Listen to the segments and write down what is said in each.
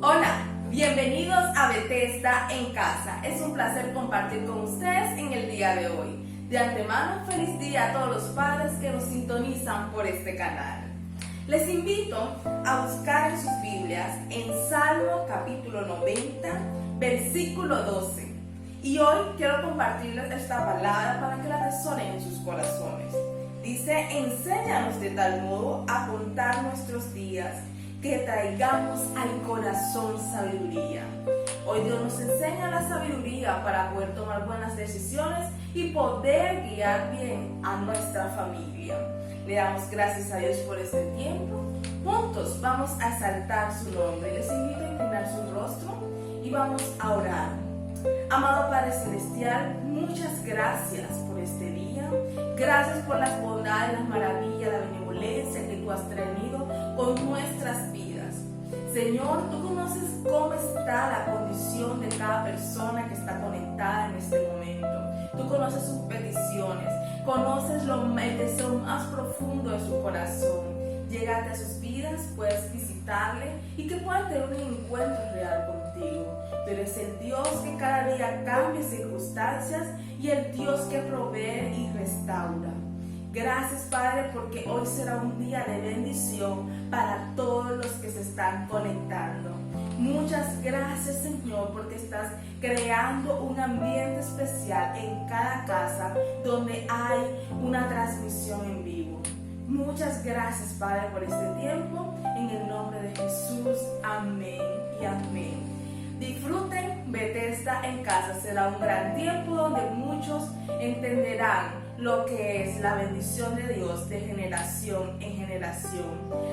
Hola, bienvenidos a Bethesda en Casa. Es un placer compartir con ustedes en el día de hoy. De antemano, feliz día a todos los padres que nos sintonizan por este canal. Les invito a buscar en sus Biblias en Salmo capítulo 90, versículo 12. Y hoy quiero compartirles esta palabra para que la atesoren en sus corazones. Dice: enséñanos de tal modo a contar nuestros días, que traigamos al corazón sabiduría. Hoy Dios nos enseña la sabiduría para poder tomar buenas decisiones y poder guiar bien a nuestra familia. Le damos gracias a Dios por este tiempo. Juntos vamos a exaltar su nombre. Les invito a inclinar su rostro y vamos a orar. Amado Padre Celestial, muchas gracias por este día. Gracias por las bondades, las maravillas, la benevolencia que tú has tenido con nuestras vidas. Señor, tú conoces cómo está la condición de cada persona que está conectada en este momento. Tú conoces sus peticiones, conoces el deseo más profundo de su corazón. Llégate a sus vidas, puedes visitarle y que puedan tener un encuentro real contigo. Tú eres el Dios que cada día cambia circunstancias y el Dios que provee y restaura. Gracias, Padre, porque hoy será un día de bendición para todos los que se están conectando. Muchas gracias, Señor, porque estás creando un ambiente especial en cada casa donde hay una transmisión en vivo. Muchas gracias, Padre, por este tiempo. En el nombre de Jesús, amén y amén. Disfruten Bethesda en Casa. Será un gran tiempo donde muchos entenderán lo que es la bendición de Dios de generación en generación.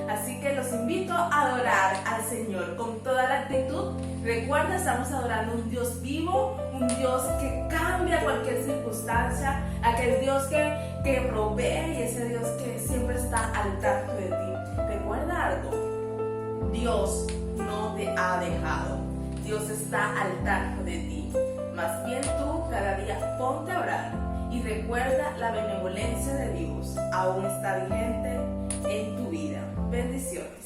Así que los invito a adorar al Señor con toda la actitud. Recuerda, estamos adorando a un Dios vivo, un Dios que cambia cualquier circunstancia, aquel Dios que provee y ese Dios que siempre está al tanto de ti. Recuerda algo: Dios no te ha dejado. Dios está al tanto de ti. Más bien tú cada día ponte a orar y recuerda, la benevolencia de Dios aún está vigente en tu vida. Bendiciones.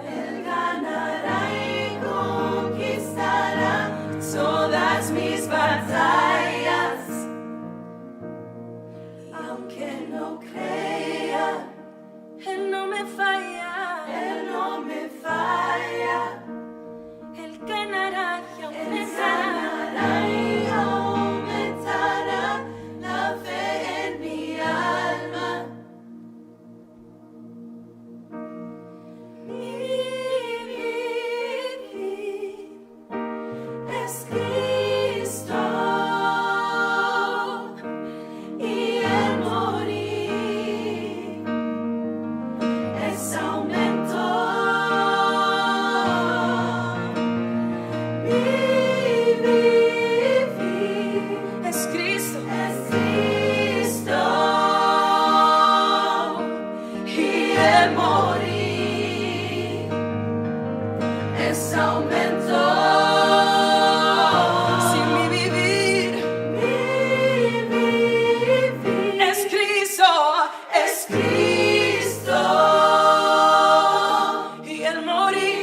Él ganará y conquistará todas mis batallas. Aunque no crea, Él no me falla. Él no me falla. Él ganará y aumentará la fe en mi alma. Mi vivir es Cristo y el morir es aumento. Mi vivir es Cristo y el morir es aumento. Si mi vivir es Cristo y el morir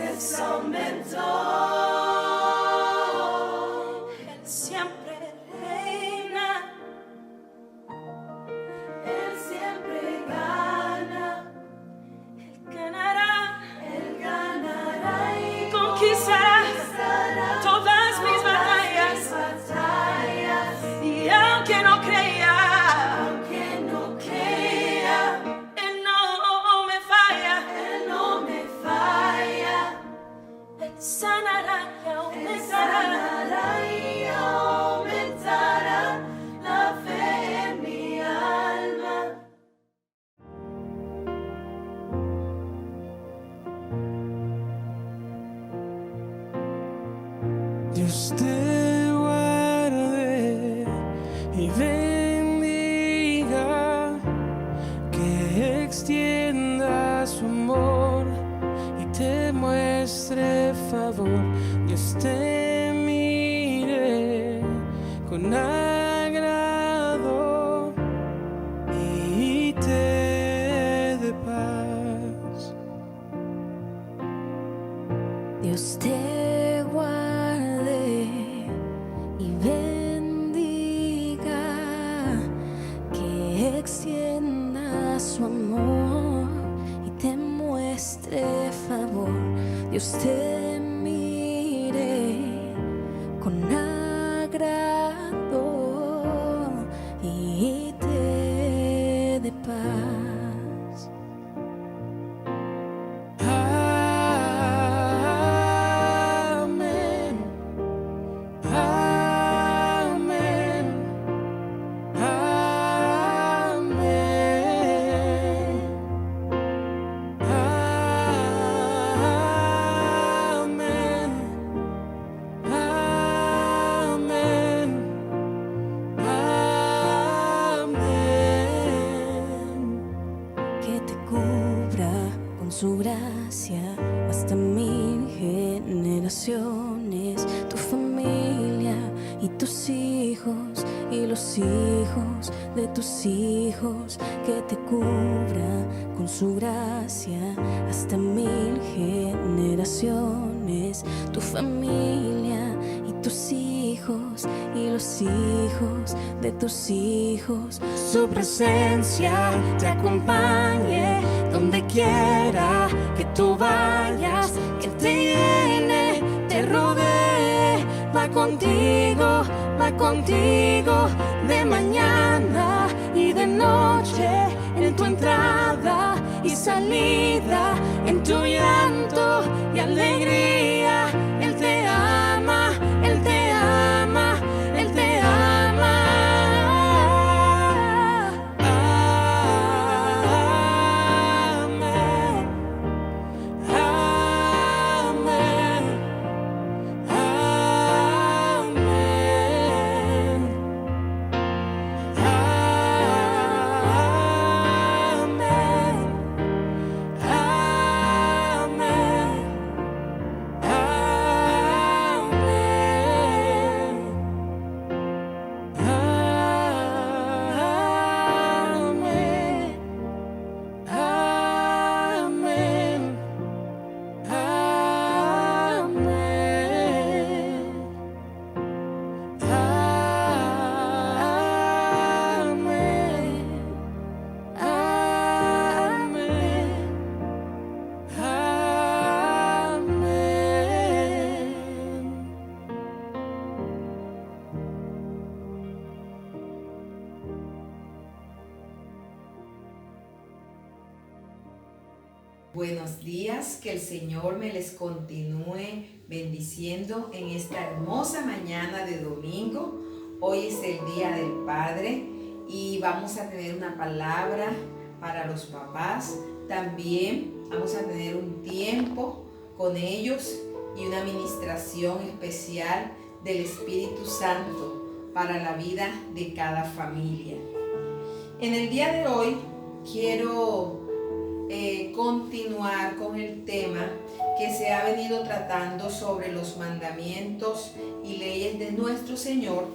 es aumento. Él siempre reina. Él siempre gana. Él ganará y conquistará todas mis batallas. Y aunque no crea, Él no me falla. Él sanará y aumentará la fe en mi alma. Dios te guarde y bendiga, que extienda su amor y te muestre favor. Dios te mire con agrado y te dé paz. Dios te guarde y bendiga, que extienda su amor y te muestre favor. Dios te mire con agrado y te dé paz. Amén. Amén. Amén. Amén. Amén. Amén. Que te cubra con su gracia hasta 1000 generaciones, tu familia y tus hijos y los hijos de tus hijos. Que te cubra con su gracia hasta 1000 generaciones, tu familia y tus hijos y los hijos de tus hijos. Su presencia te acompañe donde quiera que tú vayas, que te llene, te rodee, va contigo de mañana y de noche, en tu entrada y salida, en tu llanto y alegría. Él te ama, Él te ama, Él te ama. Amén. Amén. Amén. Amén. Buenos días, que el Señor me les continúe bendiciendo en esta hermosa mañana de domingo. Hoy es el Día del Padre y vamos a tener una palabra para los papás. También vamos a tener un tiempo con ellos y una administración especial del Espíritu Santo para la vida de cada familia. En el día de hoy quiero continuar con el tema que se ha venido tratando sobre los mandamientos y leyes de nuestro Señor.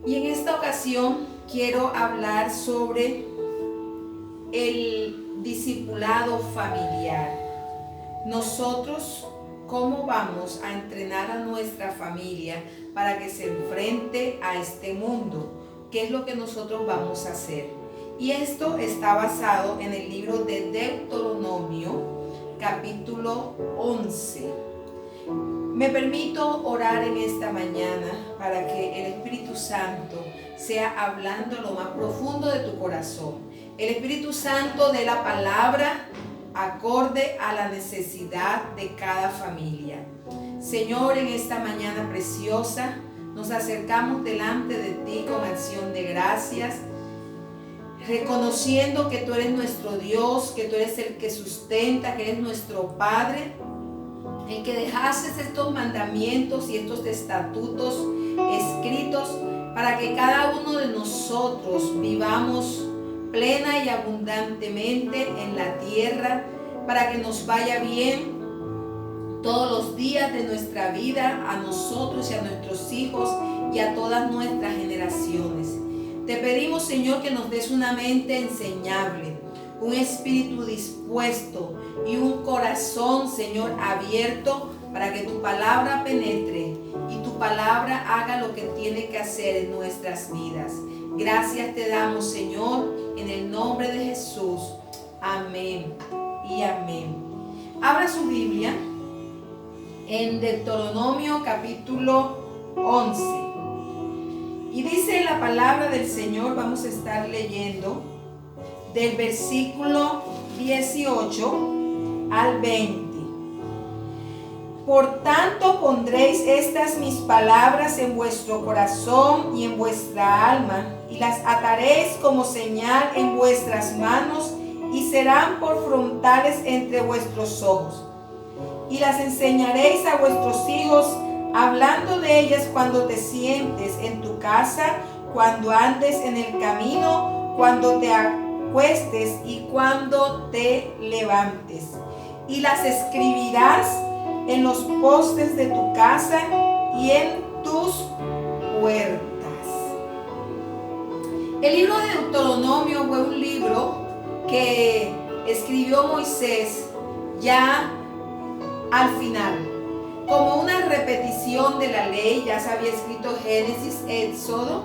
Y en esta ocasión quiero hablar sobre el discipulado familiar. Nosotros, ¿cómo vamos a entrenar a nuestra familia para que se enfrente a este mundo? ¿Qué es lo que nosotros vamos a hacer? Y esto está basado en el libro de Deuteronomio, capítulo 11. Me permito orar en esta mañana para que el Espíritu Santo sea hablando lo más profundo de tu corazón. El Espíritu Santo dé la palabra acorde a la necesidad de cada familia. Señor, en esta mañana preciosa, nos acercamos delante de ti con acción de gracias, reconociendo que tú eres nuestro Dios, que tú eres el que sustenta, que eres nuestro Padre, el que dejaste estos mandamientos y estos estatutos escritos para que cada uno de nosotros vivamos plena y abundantemente en la tierra, para que nos vaya bien todos los días de nuestra vida, a nosotros y a nuestros hijos y a todas nuestras generaciones. Te pedimos, Señor, que nos des una mente enseñable, un espíritu dispuesto y un corazón, Señor, abierto para que tu palabra penetre y tu palabra haga lo que tiene que hacer en nuestras vidas. Gracias te damos, Señor, en el nombre de Jesús. Amén y amén. Abra su Biblia en Deuteronomio capítulo 11. Y dice la palabra del Señor, vamos a estar leyendo del versículo 18 al 20. Por tanto pondréis estas mis palabras en vuestro corazón y en vuestra alma, y las ataréis como señal en vuestras manos, y serán por frontales entre vuestros ojos. Y las enseñaréis a vuestros hijos, hablando de ellas cuando te sientes en tu casa, cuando andes en el camino, cuando te acuestes y cuando te levantes. Y las escribirás en los postes de tu casa y en tus puertas. El libro de Deuteronomio fue un libro que escribió Moisés ya al final, como una repetición de la ley. Ya se había escrito Génesis, Éxodo.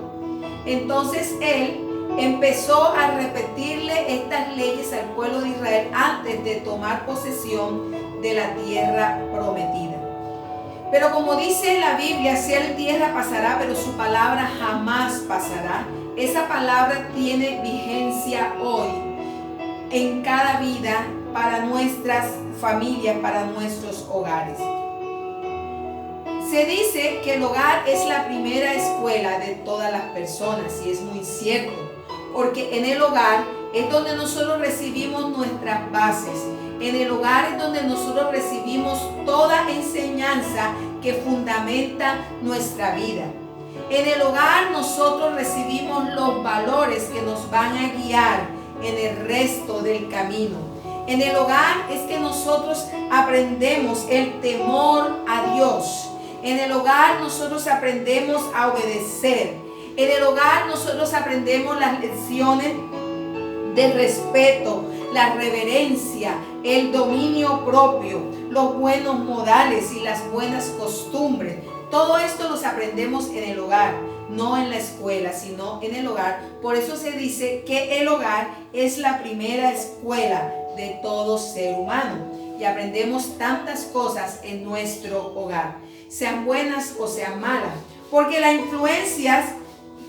Entonces él empezó a repetirle estas leyes al pueblo de Israel antes de tomar posesión de la tierra prometida. Pero como dice la Biblia, cielo y tierra pasará, pero su palabra jamás pasará. Esa palabra tiene vigencia hoy en cada vida, para nuestras familias, para nuestros hogares. Se dice que el hogar es la primera escuela de todas las personas, y es muy cierto, porque en el hogar es donde nosotros recibimos nuestras bases. En el hogar es donde nosotros recibimos toda enseñanza que fundamenta nuestra vida. En el hogar nosotros recibimos los valores que nos van a guiar en el resto del camino. En el hogar es que nosotros aprendemos el temor a Dios. En el hogar nosotros aprendemos a obedecer. En el hogar nosotros aprendemos las lecciones de respeto, la reverencia, el dominio propio, los buenos modales y las buenas costumbres. Todo esto los aprendemos en el hogar, no en la escuela, sino en el hogar. Por eso se dice que el hogar es la primera escuela de todo ser humano. Y aprendemos tantas cosas en nuestro hogar, sean buenas o sean malas. Porque las influencias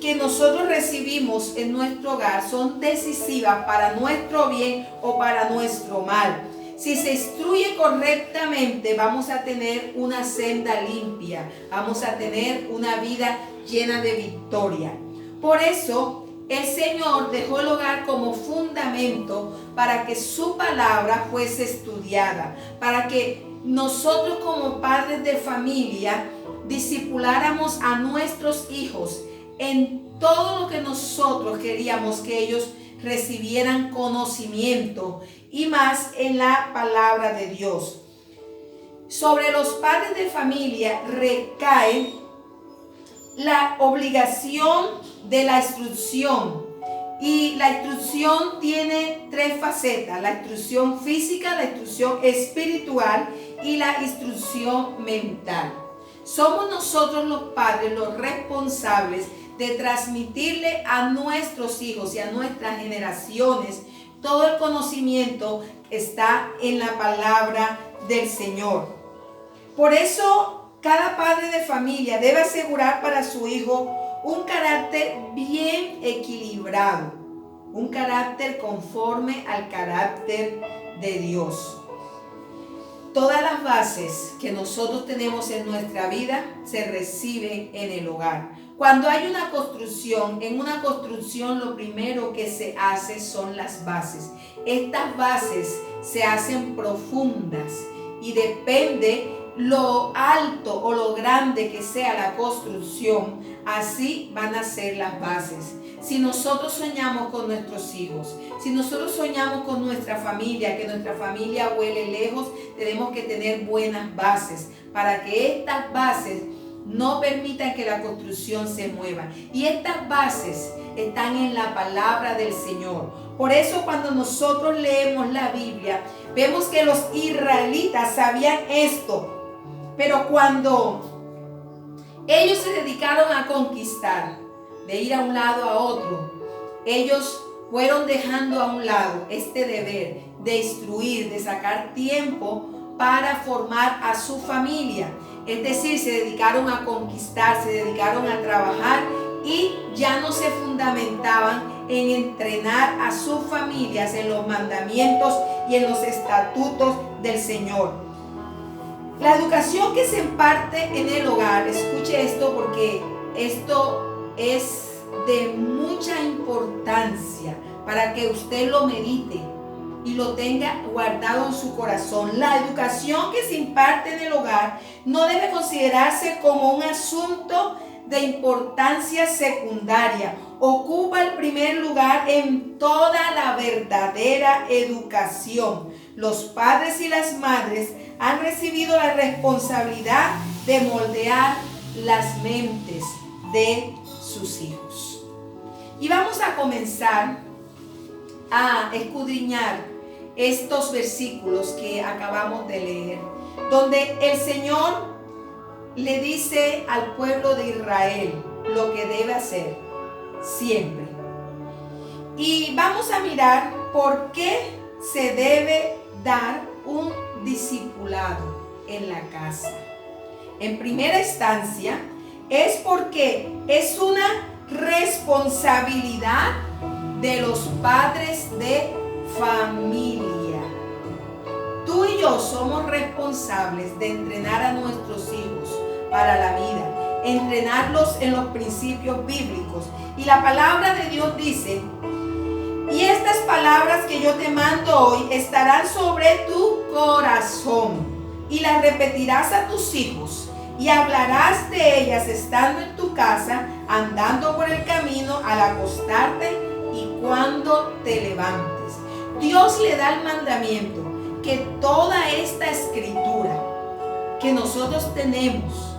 que nosotros recibimos en nuestro hogar son decisivas para nuestro bien o para nuestro mal. Si se instruye correctamente, vamos a tener una senda limpia, vamos a tener una vida llena de victoria. Por eso, el Señor dejó el hogar como fundamento para que su palabra fuese estudiada, para que nosotros como padres de familia discipuláramos a nuestros hijos en todo lo que nosotros queríamos que ellos recibieran conocimiento y más en la palabra de Dios. Sobre los padres de familia recae la obligación de la instrucción, y la instrucción tiene tres facetas: la instrucción física, la instrucción espiritual y la instrucción mental. Somos nosotros los padres los responsables de transmitirle a nuestros hijos y a nuestras generaciones todo el conocimiento que está en la palabra del Señor. Por eso, cada padre de familia debe asegurar para su hijo un carácter bien equilibrado, un carácter conforme al carácter de Dios. Todas las bases que nosotros tenemos en nuestra vida se reciben en el hogar. Cuando hay una construcción, en una construcción lo primero que se hace son las bases. Estas bases se hacen profundas y depende lo alto o lo grande que sea la construcción, así van a ser las bases. Si nosotros soñamos con nuestros hijos, si nosotros soñamos con nuestra familia, que nuestra familia vuele lejos, tenemos que tener buenas bases para que estas bases no permitan que la construcción se mueva. Y estas bases están en la palabra del Señor. Por eso cuando nosotros leemos la Biblia, vemos que los israelitas sabían esto. Pero cuando ellos se dedicaron a conquistar, de ir a un lado a otro, ellos fueron dejando a un lado este deber de instruir, de sacar tiempo para formar a su familia. Es decir, se dedicaron a conquistar, se dedicaron a trabajar y ya no se fundamentaban en entrenar a sus familias en los mandamientos y en los estatutos del Señor. La educación que se imparte en el hogar, escuche esto porque esto es de mucha importancia para que usted lo medite y lo tenga guardado en su corazón. La educación que se imparte en el hogar no debe considerarse como un asunto de importancia secundaria. Ocupa el primer lugar en toda la verdadera educación. Los padres y las madres han recibido la responsabilidad de moldear las mentes de sus hijos. Y vamos a comenzar a escudriñar estos versículos que acabamos de leer, donde el Señor le dice al pueblo de Israel lo que debe hacer siempre. Y vamos a mirar por qué se debe dar un discipulado en la casa. En primera instancia, es porque es una responsabilidad de los padres de familia. Tú y yo somos responsables de entrenar a nuestros hijos para la vida, entrenarlos en los principios bíblicos. Y la palabra de Dios dice: y estas palabras que yo te mando hoy estarán sobre tu corazón, y las repetirás a tus hijos, y hablarás de ellas estando en tu casa, andando por el camino, al acostarte y cuando te levantes. Dios le da el mandamiento que toda esta escritura que nosotros tenemos,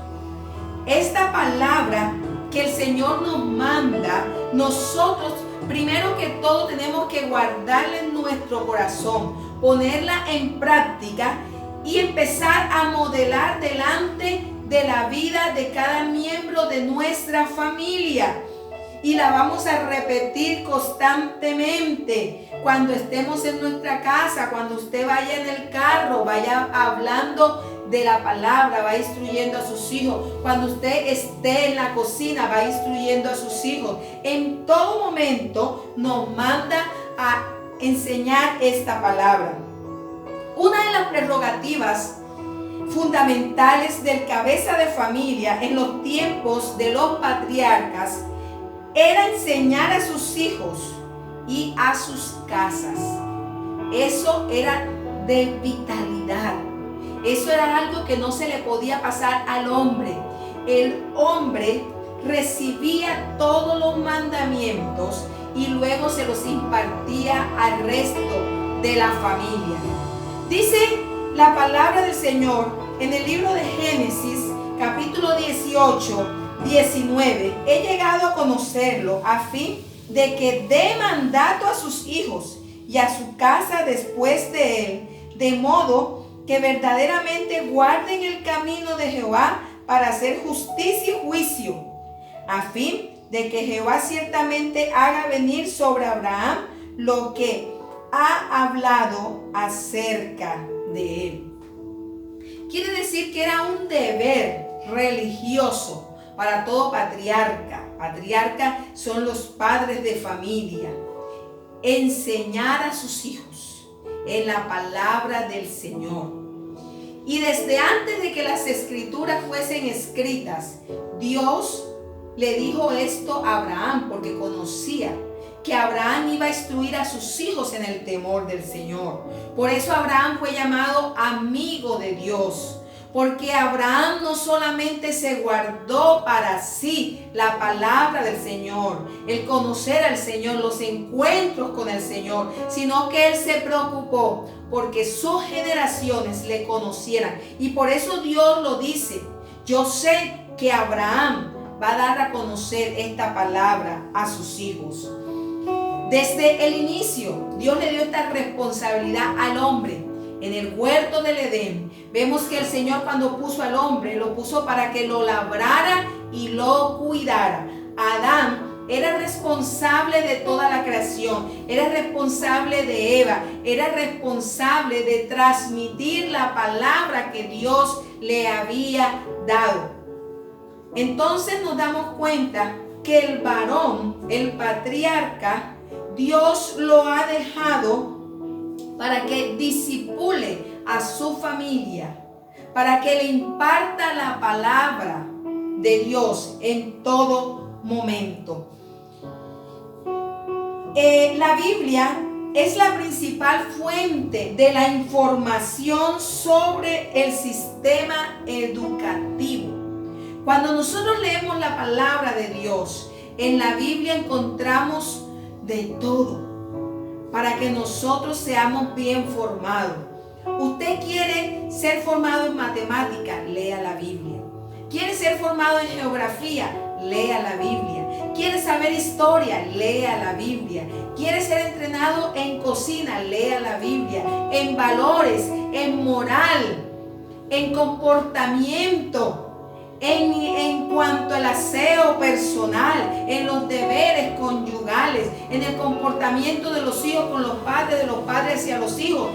esta palabra que el Señor nos manda, nosotros primero que todo tenemos que guardarla en nuestro corazón, ponerla en práctica y empezar a modelar delante de la vida de cada miembro de nuestra familia. Y la vamos a repetir constantemente cuando estemos en nuestra casa, cuando usted vaya en el carro, vaya hablando de la palabra, va instruyendo a sus hijos. Cuando usted esté en la cocina, va instruyendo a sus hijos. En todo momento nos manda a enseñar esta palabra. Una de las prerrogativas fundamentales del cabeza de familia en los tiempos de los patriarcas era enseñar a sus hijos y a sus casas. Eso era de vitalidad. Eso era algo que no se le podía pasar al hombre. El hombre recibía todos los mandamientos y luego se los impartía al resto de la familia. Dice la palabra del Señor en el libro de Génesis, capítulo 18, 19. He llegado a conocerlo a fin de que dé mandato a sus hijos y a su casa después de él, de modo que verdaderamente guarden el camino de Jehová para hacer justicia y juicio, a fin de que Jehová ciertamente haga venir sobre Abraham lo que ha hablado acerca de él. Quiere decir que era un deber religioso para todo patriarca. Patriarca son los padres de familia. Enseñar a sus hijos en la palabra del Señor. Y desde antes de que las escrituras fuesen escritas, Dios le dijo esto a Abraham porque conocía que Abraham iba a instruir a sus hijos en el temor del Señor. Por eso Abraham fue llamado amigo de Dios. Porque Abraham no solamente se guardó para sí la palabra del Señor, el conocer al Señor, los encuentros con el Señor, sino que él se preocupó porque sus generaciones le conocieran. Y por eso Dios lo dice: yo sé que Abraham va a dar a conocer esta palabra a sus hijos. Desde el inicio, Dios le dio esta responsabilidad al hombre. En el huerto del Edén, vemos que el Señor, cuando puso al hombre, lo puso para que lo labrara y lo cuidara. Adán era responsable de toda la creación, era responsable de Eva, era responsable de transmitir la palabra que Dios le había dado. Entonces nos damos cuenta que el varón, el patriarca, Dios lo ha dejado para que disipule a su familia, para que le imparta la palabra de Dios en todo momento. La Biblia es la principal fuente de la información sobre el sistema educativo. Cuando nosotros leemos la palabra de Dios, en la Biblia encontramos de todo para que nosotros seamos bien formados. Usted quiere ser formado en matemática, lea la Biblia. Quiere ser formado en geografía, lea la Biblia. Quiere saber historia, lea la Biblia. Quiere ser entrenado en cocina, lea la Biblia. En valores, en moral, en comportamiento, en cuanto al aseo personal, en los deberes conyugales, en el comportamiento de los hijos con los padres, de los padres hacia los hijos.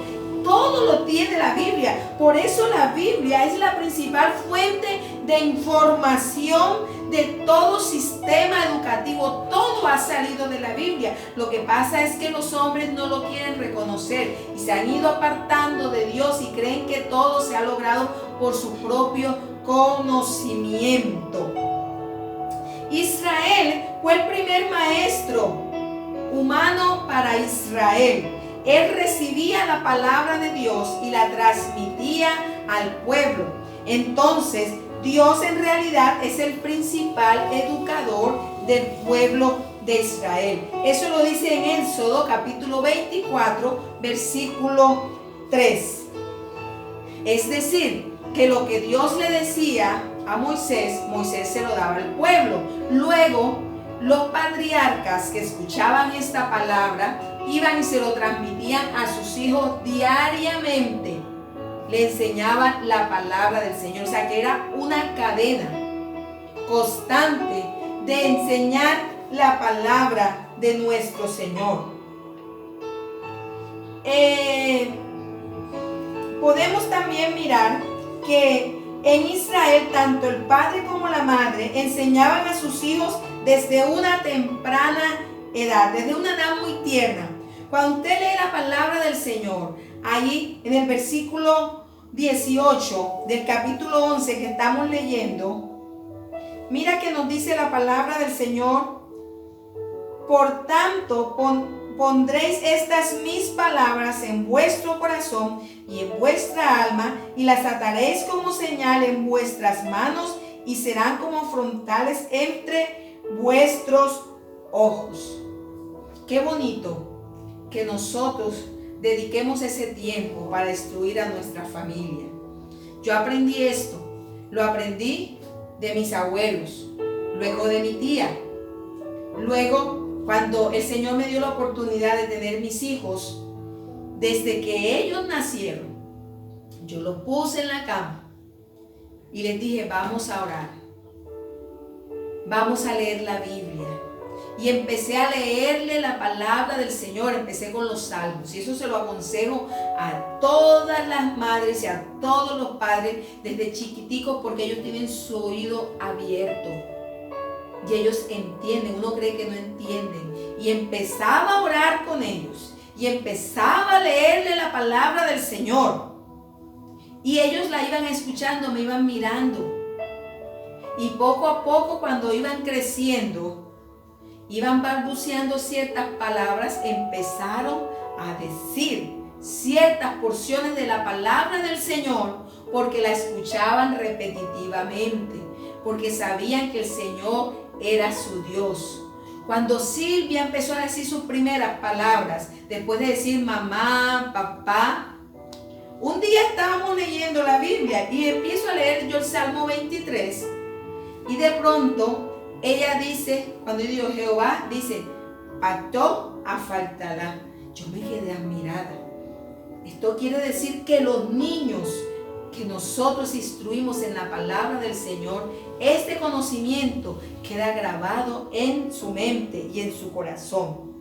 Todo lo tiene la Biblia. Por eso la Biblia es la principal fuente de información de todo sistema educativo. Todo ha salido de la Biblia. Lo que pasa es que los hombres no lo quieren reconocer y se han ido apartando de Dios y creen que todo se ha logrado por su propio conocimiento. Israel fue el primer maestro humano para Israel. Él recibía la palabra de Dios y la transmitía al pueblo. Entonces, Dios en realidad es el principal educador del pueblo de Israel. Eso lo dice en Éxodo capítulo 24, versículo 3. Es decir, que lo que Dios le decía a Moisés, Moisés se lo daba al pueblo. Luego, los patriarcas que escuchaban esta palabra iban y se lo transmitían a sus hijos diariamente. Le enseñaban la palabra del Señor. O sea que era una cadena constante de enseñar la palabra de nuestro Señor. Podemos también mirar que en Israel tanto el padre como la madre enseñaban a sus hijos desde una temprana edad, desde una edad muy tierna. Cuando usted lee la palabra del Señor, ahí en el versículo 18 del capítulo 11 que estamos leyendo, mira que nos dice la palabra del Señor: por tanto, pondréis estas mis palabras en vuestro corazón y en vuestra alma, y las ataréis como señal en vuestras manos, y serán como frontales entre vuestros ojos. Qué bonito que nosotros dediquemos ese tiempo para instruir a nuestra familia. Yo aprendí esto, lo aprendí de mis abuelos, luego de mi tía, luego cuando el Señor me dio la oportunidad de tener mis hijos. Desde que ellos nacieron, yo los puse en la cama y les dije: vamos a orar, vamos a leer la Biblia. Y empecé a leerle la palabra del Señor, empecé con los salmos. Y eso se lo aconsejo a todas las madres y a todos los padres desde chiquiticos, porque ellos tienen su oído abierto. Y ellos entienden, uno cree que no entienden. Y empezaba a orar con ellos. Y empezaba a leerle la palabra del Señor. Y ellos la iban escuchando, me iban mirando. Y poco a poco, cuando iban creciendo, iban balbuceando ciertas palabras, empezaron a decir ciertas porciones de la palabra del Señor, porque la escuchaban repetitivamente, porque sabían que el Señor era su Dios. Cuando Silvia empezó a decir sus primeras palabras, después de decir mamá, papá, un día estábamos leyendo la Biblia y empiezo a leer yo el Salmo 23, y de pronto ella dice, cuando yo digo Jehová, dice, pactó a faltará. Yo me quedé admirada. Esto quiere decir que los niños que nosotros instruimos en la palabra del Señor, este conocimiento queda grabado en su mente y en su corazón.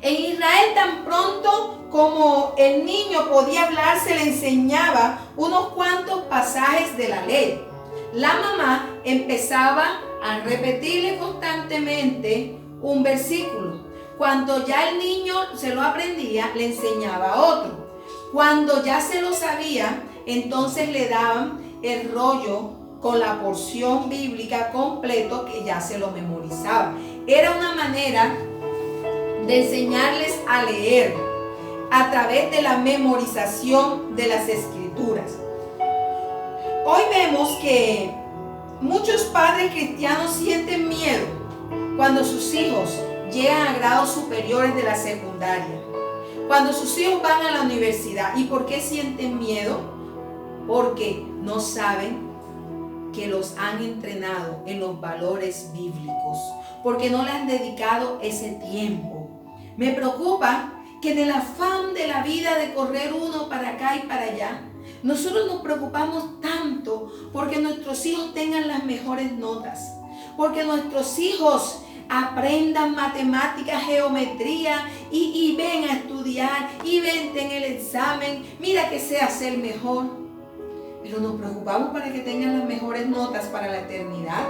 En Israel, tan pronto como el niño podía hablar, se le enseñaba unos cuantos pasajes de la ley. La mamá empezaba a repetirle constantemente un versículo. Cuando ya el niño se lo aprendía, le enseñaba otro. Cuando ya se lo sabía, entonces le daban el rollo con la porción bíblica completo, que ya se lo memorizaba. Era una manera de enseñarles a leer a través de la memorización de las escrituras. Hoy vemos que muchos padres cristianos sienten miedo cuando sus hijos llegan a grados superiores de la secundaria, cuando sus hijos van a la universidad. ¿Y por qué sienten miedo? Porque no saben que los han entrenado en los valores bíblicos, porque no le han dedicado ese tiempo. Me preocupa que en el afán de la vida de correr uno para acá y para allá, nosotros nos preocupamos tanto porque nuestros hijos tengan las mejores notas, porque nuestros hijos aprendan matemáticas, geometría y ven a estudiar y vente en el examen, mira que seas el mejor. Pero nos preocupamos para que tengan las mejores notas para la eternidad.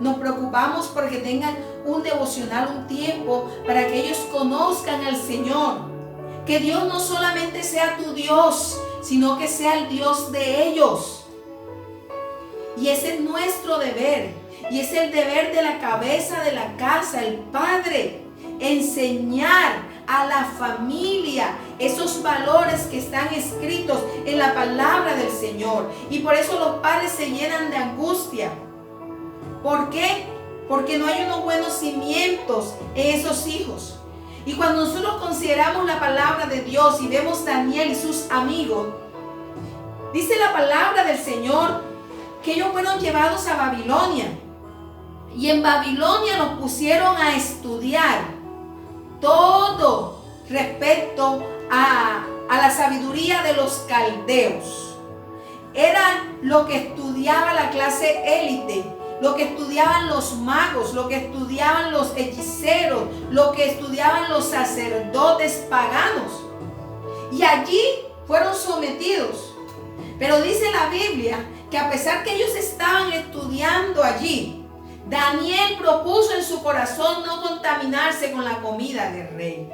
Nos preocupamos porque tengan un devocional, un tiempo para que ellos conozcan al Señor. Que Dios no solamente sea tu Dios, sino que sea el Dios de ellos. Y ese es nuestro deber. Y es el deber de la cabeza de la casa, el padre, enseñar a la familia esos valores que están escritos en la palabra del Señor. Y por eso los padres se llenan de angustia. ¿Por qué? Porque no hay unos buenos cimientos en esos hijos. Y cuando nosotros consideramos la palabra de Dios y vemos Daniel y sus amigos, dice la palabra del Señor que ellos fueron llevados a Babilonia. Y en Babilonia los pusieron a estudiar todo respecto a la sabiduría de los caldeos. Era lo que estudiaba la clase élite, lo que estudiaban los magos, lo que estudiaban los hechiceros, lo que estudiaban los sacerdotes paganos. Y allí fueron sometidos. Pero dice la Biblia que a pesar que ellos estaban estudiando allí, Daniel propuso en su corazón no contaminarse con la comida del rey.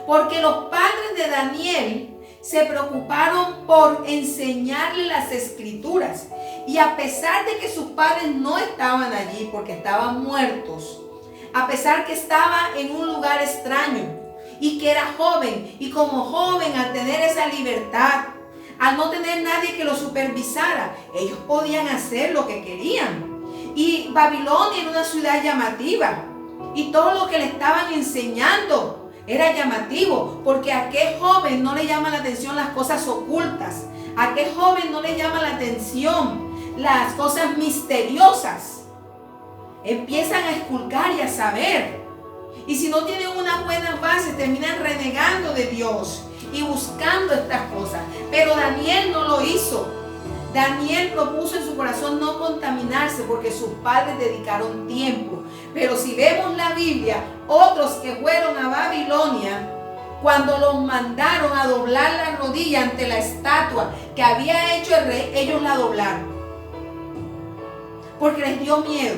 porque los padres de Daniel se preocuparon por enseñarle las escrituras. Y a pesar de que sus padres no estaban allí porque estaban muertos, a pesar que estaba en un lugar extraño y que era joven, y como joven, al tener esa libertad, al no tener nadie que lo supervisara, ellos podían hacer lo que querían. Y Babilonia era una ciudad llamativa, y todo lo que le estaban enseñando era llamativo, porque a qué joven no le llama la atención las cosas ocultas, a qué joven no le llama la atención las cosas misteriosas. Empiezan a esculcar y a saber, y si no tienen una buena base, terminan renegando de Dios y buscando estas cosas. Pero Daniel no lo hizo. Daniel propuso en su corazón no contaminarse porque sus padres dedicaron tiempo. Pero si vemos la Biblia, otros que fueron a Babilonia, cuando los mandaron a doblar la rodilla ante la estatua que había hecho el rey, ellos la doblaron. Porque les dio miedo,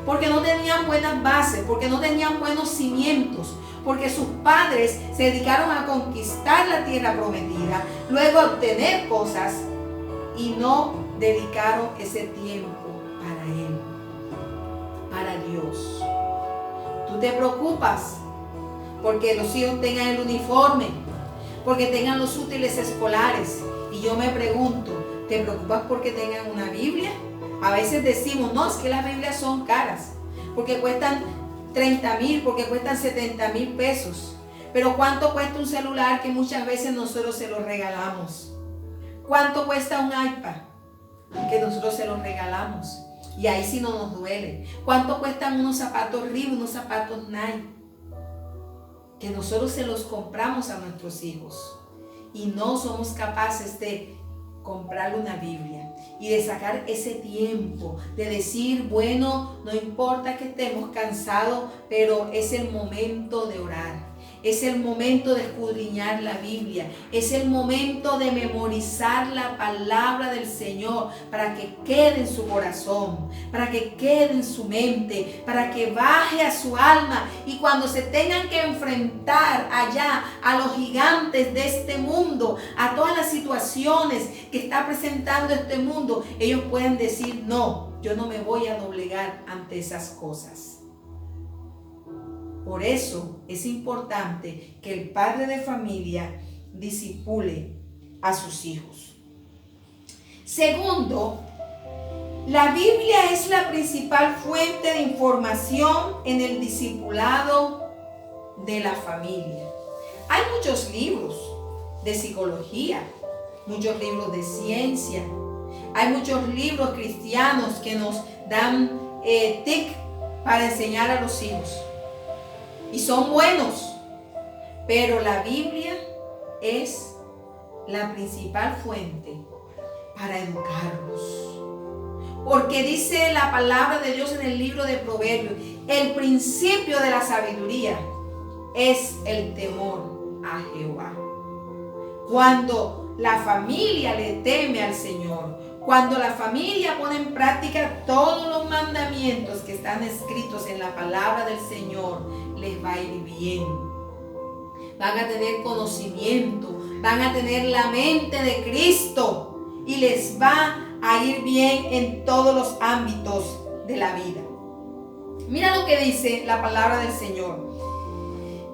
porque no tenían buenas bases, porque no tenían buenos cimientos, porque sus padres se dedicaron a conquistar la tierra prometida, luego a obtener cosas, y no dedicaron ese tiempo para Él, para Dios. Tú te preocupas porque los hijos tengan el uniforme, porque tengan los útiles escolares. Y yo me pregunto, ¿te preocupas porque tengan una Biblia? A veces decimos, no, es que las Biblias son caras, porque cuestan 30,000, porque cuestan 70,000 pesos. Pero ¿cuánto cuesta un celular que muchas veces nosotros se lo regalamos? ¿Cuánto cuesta un iPad que nosotros se los regalamos? Y ahí sí no nos duele. ¿Cuánto cuestan unos zapatos Reebok, unos zapatos Nike, que nosotros se los compramos a nuestros hijos? Y no somos capaces de comprarle una Biblia y de sacar ese tiempo, de decir, bueno, no importa que estemos cansados, pero es el momento de orar. Es el momento de escudriñar la Biblia. Es el momento de memorizar la palabra del Señor para que quede en su corazón, para que quede en su mente, para que baje a su alma. Y cuando se tengan que enfrentar allá a los gigantes de este mundo, a todas las situaciones que está presentando este mundo, ellos pueden decir, no, yo no me voy a doblegar ante esas cosas. Por eso es importante que el padre de familia discipule a sus hijos. Segundo, la Biblia es la principal fuente de información en el discipulado de la familia. Hay muchos libros de psicología, muchos libros de ciencia, hay muchos libros cristianos que nos dan tips para enseñar a los hijos. Y son buenos, pero la Biblia es la principal fuente para educarlos. Porque dice la palabra de Dios en el libro de Proverbios, el principio de la sabiduría es el temor a Jehová. Cuando la familia le teme al Señor, cuando la familia pone en práctica todos los mandamientos que están escritos en la palabra del Señor, les va a ir bien. Van a tener conocimiento, van a tener la mente de Cristo y les va a ir bien en todos los ámbitos de la vida. Mira lo que dice la palabra del Señor.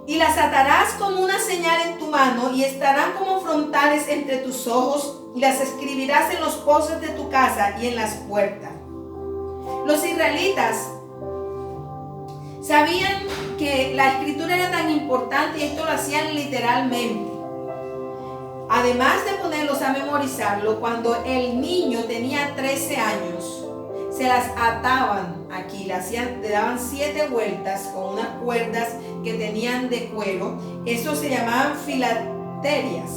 Y las atarás como una señal en tu mano y estarán como frontales entre tus ojos y las escribirás en los postes de tu casa y en las puertas. Los israelitas sabían que la escritura era tan importante y esto lo hacían literalmente. Además de ponerlos a memorizarlo, cuando el niño tenía 13 años, se las ataban aquí, le daban 7 vueltas con unas cuerdas que tenían de cuero. Eso se llamaban filaterias.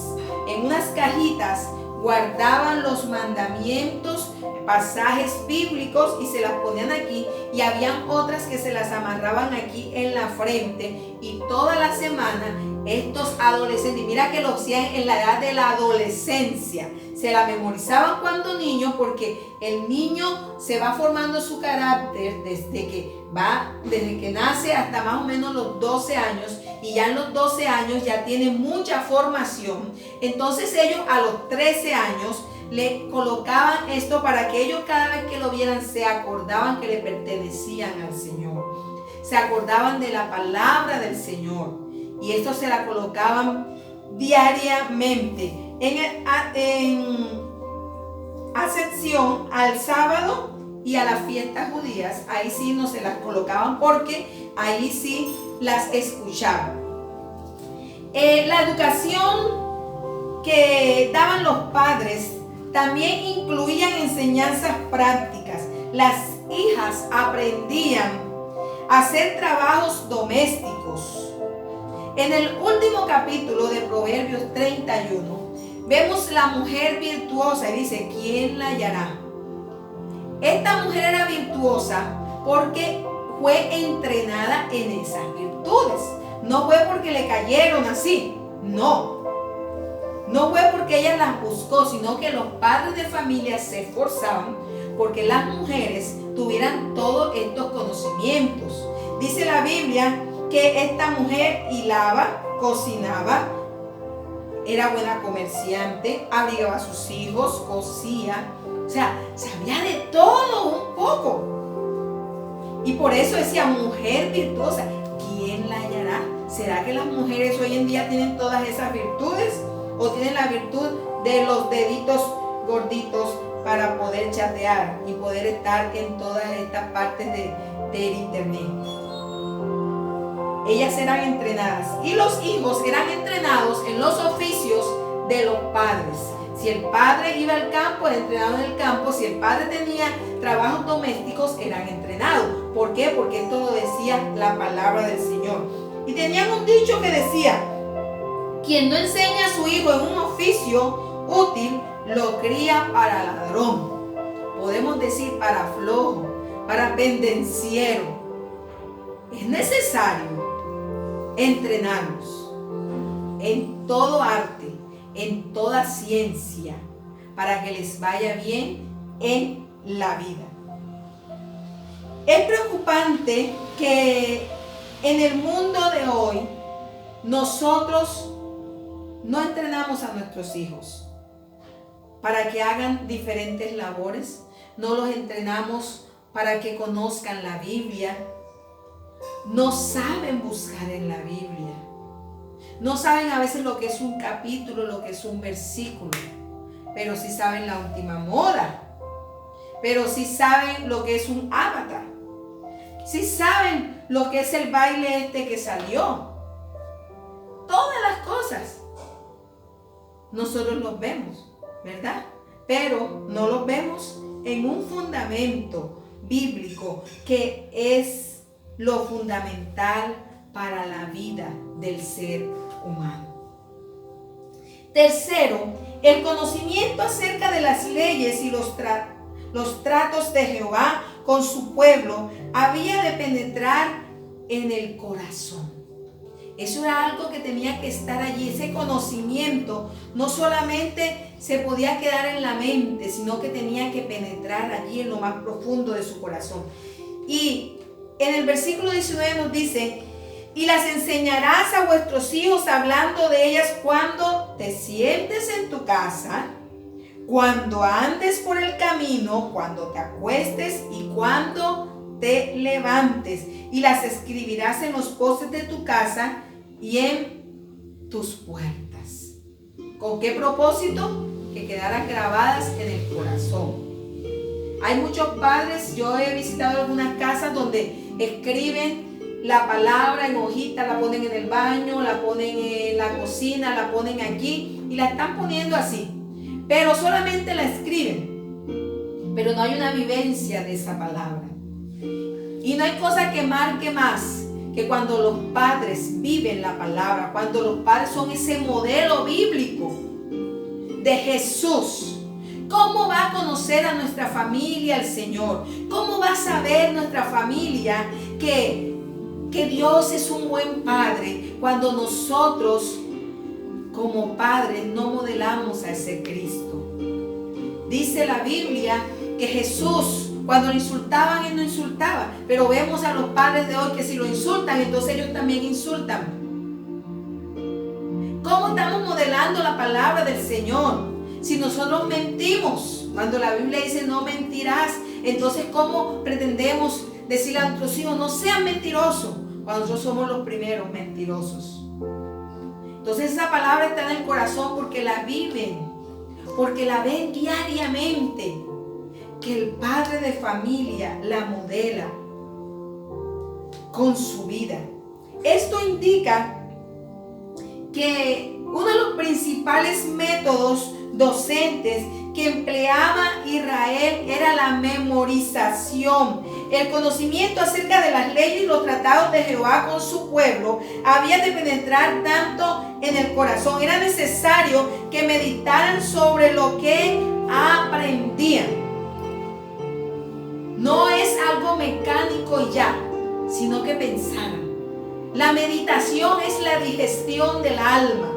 En unas cajitas guardaban los mandamientos, pasajes bíblicos y se las ponían aquí, y habían otras que se las amarraban aquí en la frente, y toda la semana estos adolescentes, mira que lo hacían en la edad de la adolescencia, se la memorizaban cuando niños, porque el niño se va formando su carácter desde que nace hasta más o menos los 12 años, y ya en los 12 años ya tienen mucha formación. Entonces ellos a los 13 años le colocaban esto para que ellos cada vez que lo vieran se acordaban que le pertenecían al Señor. Se acordaban de la palabra del Señor. Y esto se la colocaban diariamente. En ascensión al sábado y a las fiestas judías, ahí sí no se las colocaban porque ahí sí las escuchaban. La educación que daban los padres también incluían enseñanzas prácticas. Las hijas aprendían a hacer trabajos domésticos. En el último capítulo de Proverbios 31, vemos la mujer virtuosa y dice, ¿quién la hallará? Esta mujer era virtuosa porque fue entrenada en esas virtudes. No fue porque le cayeron así, no. No fue porque ella las buscó, sino que los padres de familia se esforzaban porque las mujeres tuvieran todos estos conocimientos. Dice la Biblia que esta mujer hilaba, cocinaba, era buena comerciante, abrigaba a sus hijos, cosía, o sea, sabía de todo un poco. Y por eso decía mujer virtuosa, ¿quién la hallará? ¿Será que las mujeres hoy en día tienen todas esas virtudes? ¿O tienen la virtud de los deditos gorditos para poder chatear y poder estar en todas estas partes del internet? Ellas eran entrenadas y los hijos eran entrenados en los oficios de los padres. Si el padre iba al campo, era entrenado en el campo. Si el padre tenía trabajos domésticos, eran entrenados. ¿Por qué? Porque esto lo decía la palabra del Señor. Y tenían un dicho que decía, quien no enseña a su hijo en un oficio útil, lo cría para ladrón. Podemos decir para flojo, para pendenciero. Es necesario entrenarnos en todo arte, en toda ciencia, para que les vaya bien en la vida. Es preocupante que en el mundo de hoy nosotros no entrenamos a nuestros hijos para que hagan diferentes labores, no los entrenamos para que conozcan la Biblia, no saben buscar en la Biblia, no saben a veces lo que es un capítulo, lo que es un versículo, pero sí saben la última moda, pero sí saben lo que es un avatar, sí saben lo que es el baile este que salió, todas las cosas. Nosotros los vemos, ¿verdad? Pero no los vemos en un fundamento bíblico que es lo fundamental para la vida del ser humano. Tercero, el conocimiento acerca de las leyes y los tratos de Jehová con su pueblo había de penetrar en el corazón. Eso era algo que tenía que estar allí. Ese conocimiento no solamente se podía quedar en la mente, sino que tenía que penetrar allí en lo más profundo de su corazón. Y en el versículo 19 nos dice, y las enseñarás a vuestros hijos hablando de ellas cuando te sientes en tu casa, cuando andes por el camino, cuando te acuestes y cuando te levantes. Y las escribirás en los postes de tu casa y en tus puertas. ¿Con qué propósito? Que quedaran grabadas en el corazón. Hay muchos padres, yo he visitado algunas casas donde escriben la palabra en hojita, la ponen en el baño, la ponen en la cocina, la ponen aquí y la están poniendo así. Pero solamente la escriben, pero no hay una vivencia de esa palabra. Y no hay cosa que marque más que cuando los padres viven la palabra, cuando los padres son ese modelo bíblico de Jesús. ¿Cómo va a conocer a nuestra familia el Señor? ¿Cómo va a saber nuestra familia que Dios es un buen padre cuando nosotros como padres no modelamos a ese Cristo? Dice la Biblia que Jesús, cuando lo insultaban, Él no insultaba. Pero vemos a los padres de hoy que si lo insultan, entonces ellos también insultan. ¿Cómo estamos modelando la palabra del Señor? Si nosotros mentimos, cuando la Biblia dice no mentirás, entonces ¿cómo pretendemos decirle a nuestros hijos no sean mentirosos cuando nosotros somos los primeros mentirosos? Entonces esa palabra está en el corazón porque la viven, porque la ven diariamente, que el padre de familia la modela con su vida. Esto indica que uno de los principales métodos docentes que empleaba Israel era la memorización. El conocimiento acerca de las leyes y los tratados de Jehová con su pueblo había de penetrar tanto en el corazón. Era necesario que meditaran sobre lo que aprendían. No es algo mecánico y ya, sino que pensaran. La meditación es la digestión del alma.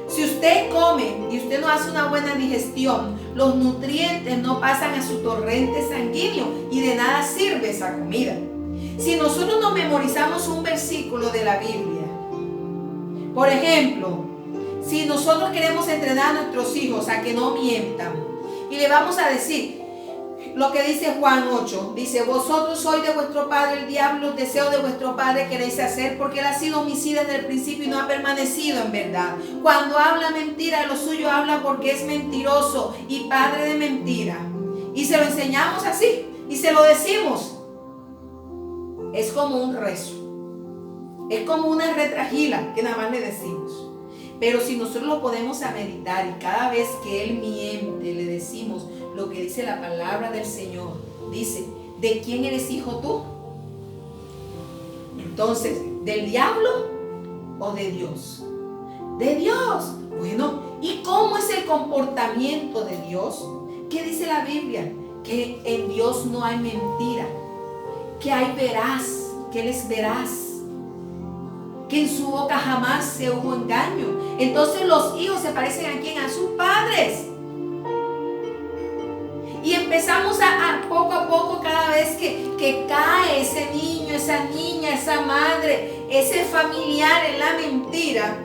Si usted come y usted no hace una buena digestión, los nutrientes no pasan a su torrente sanguíneo y de nada sirve esa comida. Si nosotros nos memorizamos un versículo de la Biblia, por ejemplo, si nosotros queremos entrenar a nuestros hijos a que no mientan y le vamos a decir lo que dice Juan 8, dice: vosotros sois de vuestro padre el diablo, los deseos de vuestro padre queréis hacer, porque él ha sido homicida desde el principio y no ha permanecido en verdad. Cuando habla mentira, de lo suyo habla porque es mentiroso y padre de mentira. Y se lo enseñamos así y se lo decimos. Es como un rezo, es como una retragila que nada más le decimos. Pero si nosotros lo podemos a meditar y cada vez que él miente le decimos lo que dice la palabra del Señor, dice: ¿de quién eres hijo tú? Entonces, ¿del diablo o de Dios? De Dios. Bueno, ¿y cómo es el comportamiento de Dios? ¿Qué dice la Biblia? Que en Dios no hay mentira, que hay veraz, que Él es veraz, que en su boca jamás se hubo engaño. Entonces los hijos se parecen a quién? A sus padres. Y empezamos a poco a poco, cada vez que cae ese niño, esa niña, esa madre, ese familiar en la mentira,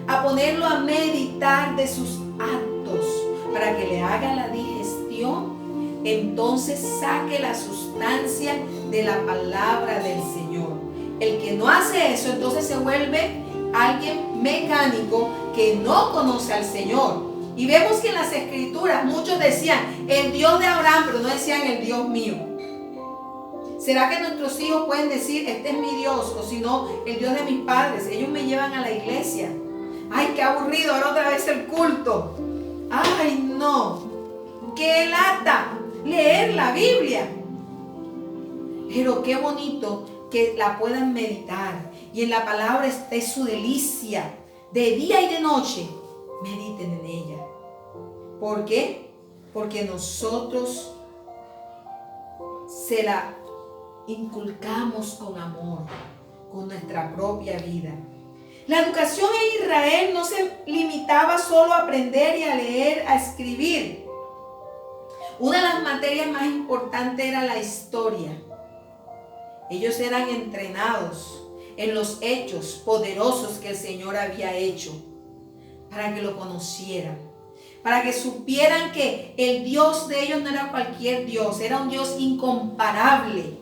a ponerlo a meditar de sus actos para que le haga la digestión, entonces saque la sustancia de la palabra del Señor. El que no hace eso, entonces se vuelve alguien mecánico que no conoce al Señor. Y vemos que en las escrituras muchos decían el Dios de Abraham, pero no decían el Dios mío. ¿Será que nuestros hijos pueden decir este es mi Dios? O si no, el Dios de mis padres. Ellos me llevan a la iglesia. Ay, qué aburrido, ahora otra vez el culto. Ay, no. Qué lata leer la Biblia. Pero qué bonito que la puedan meditar. Y en la palabra esté su delicia. De día y de noche, mediten en ella. ¿Por qué? Porque nosotros se la inculcamos con amor, con nuestra propia vida. La educación en Israel no se limitaba solo a aprender y a leer, a escribir. Una de las materias más importantes era la historia. Ellos eran entrenados en los hechos poderosos que el Señor había hecho para que lo conocieran, para que supieran que el Dios de ellos no era cualquier Dios, era un Dios incomparable,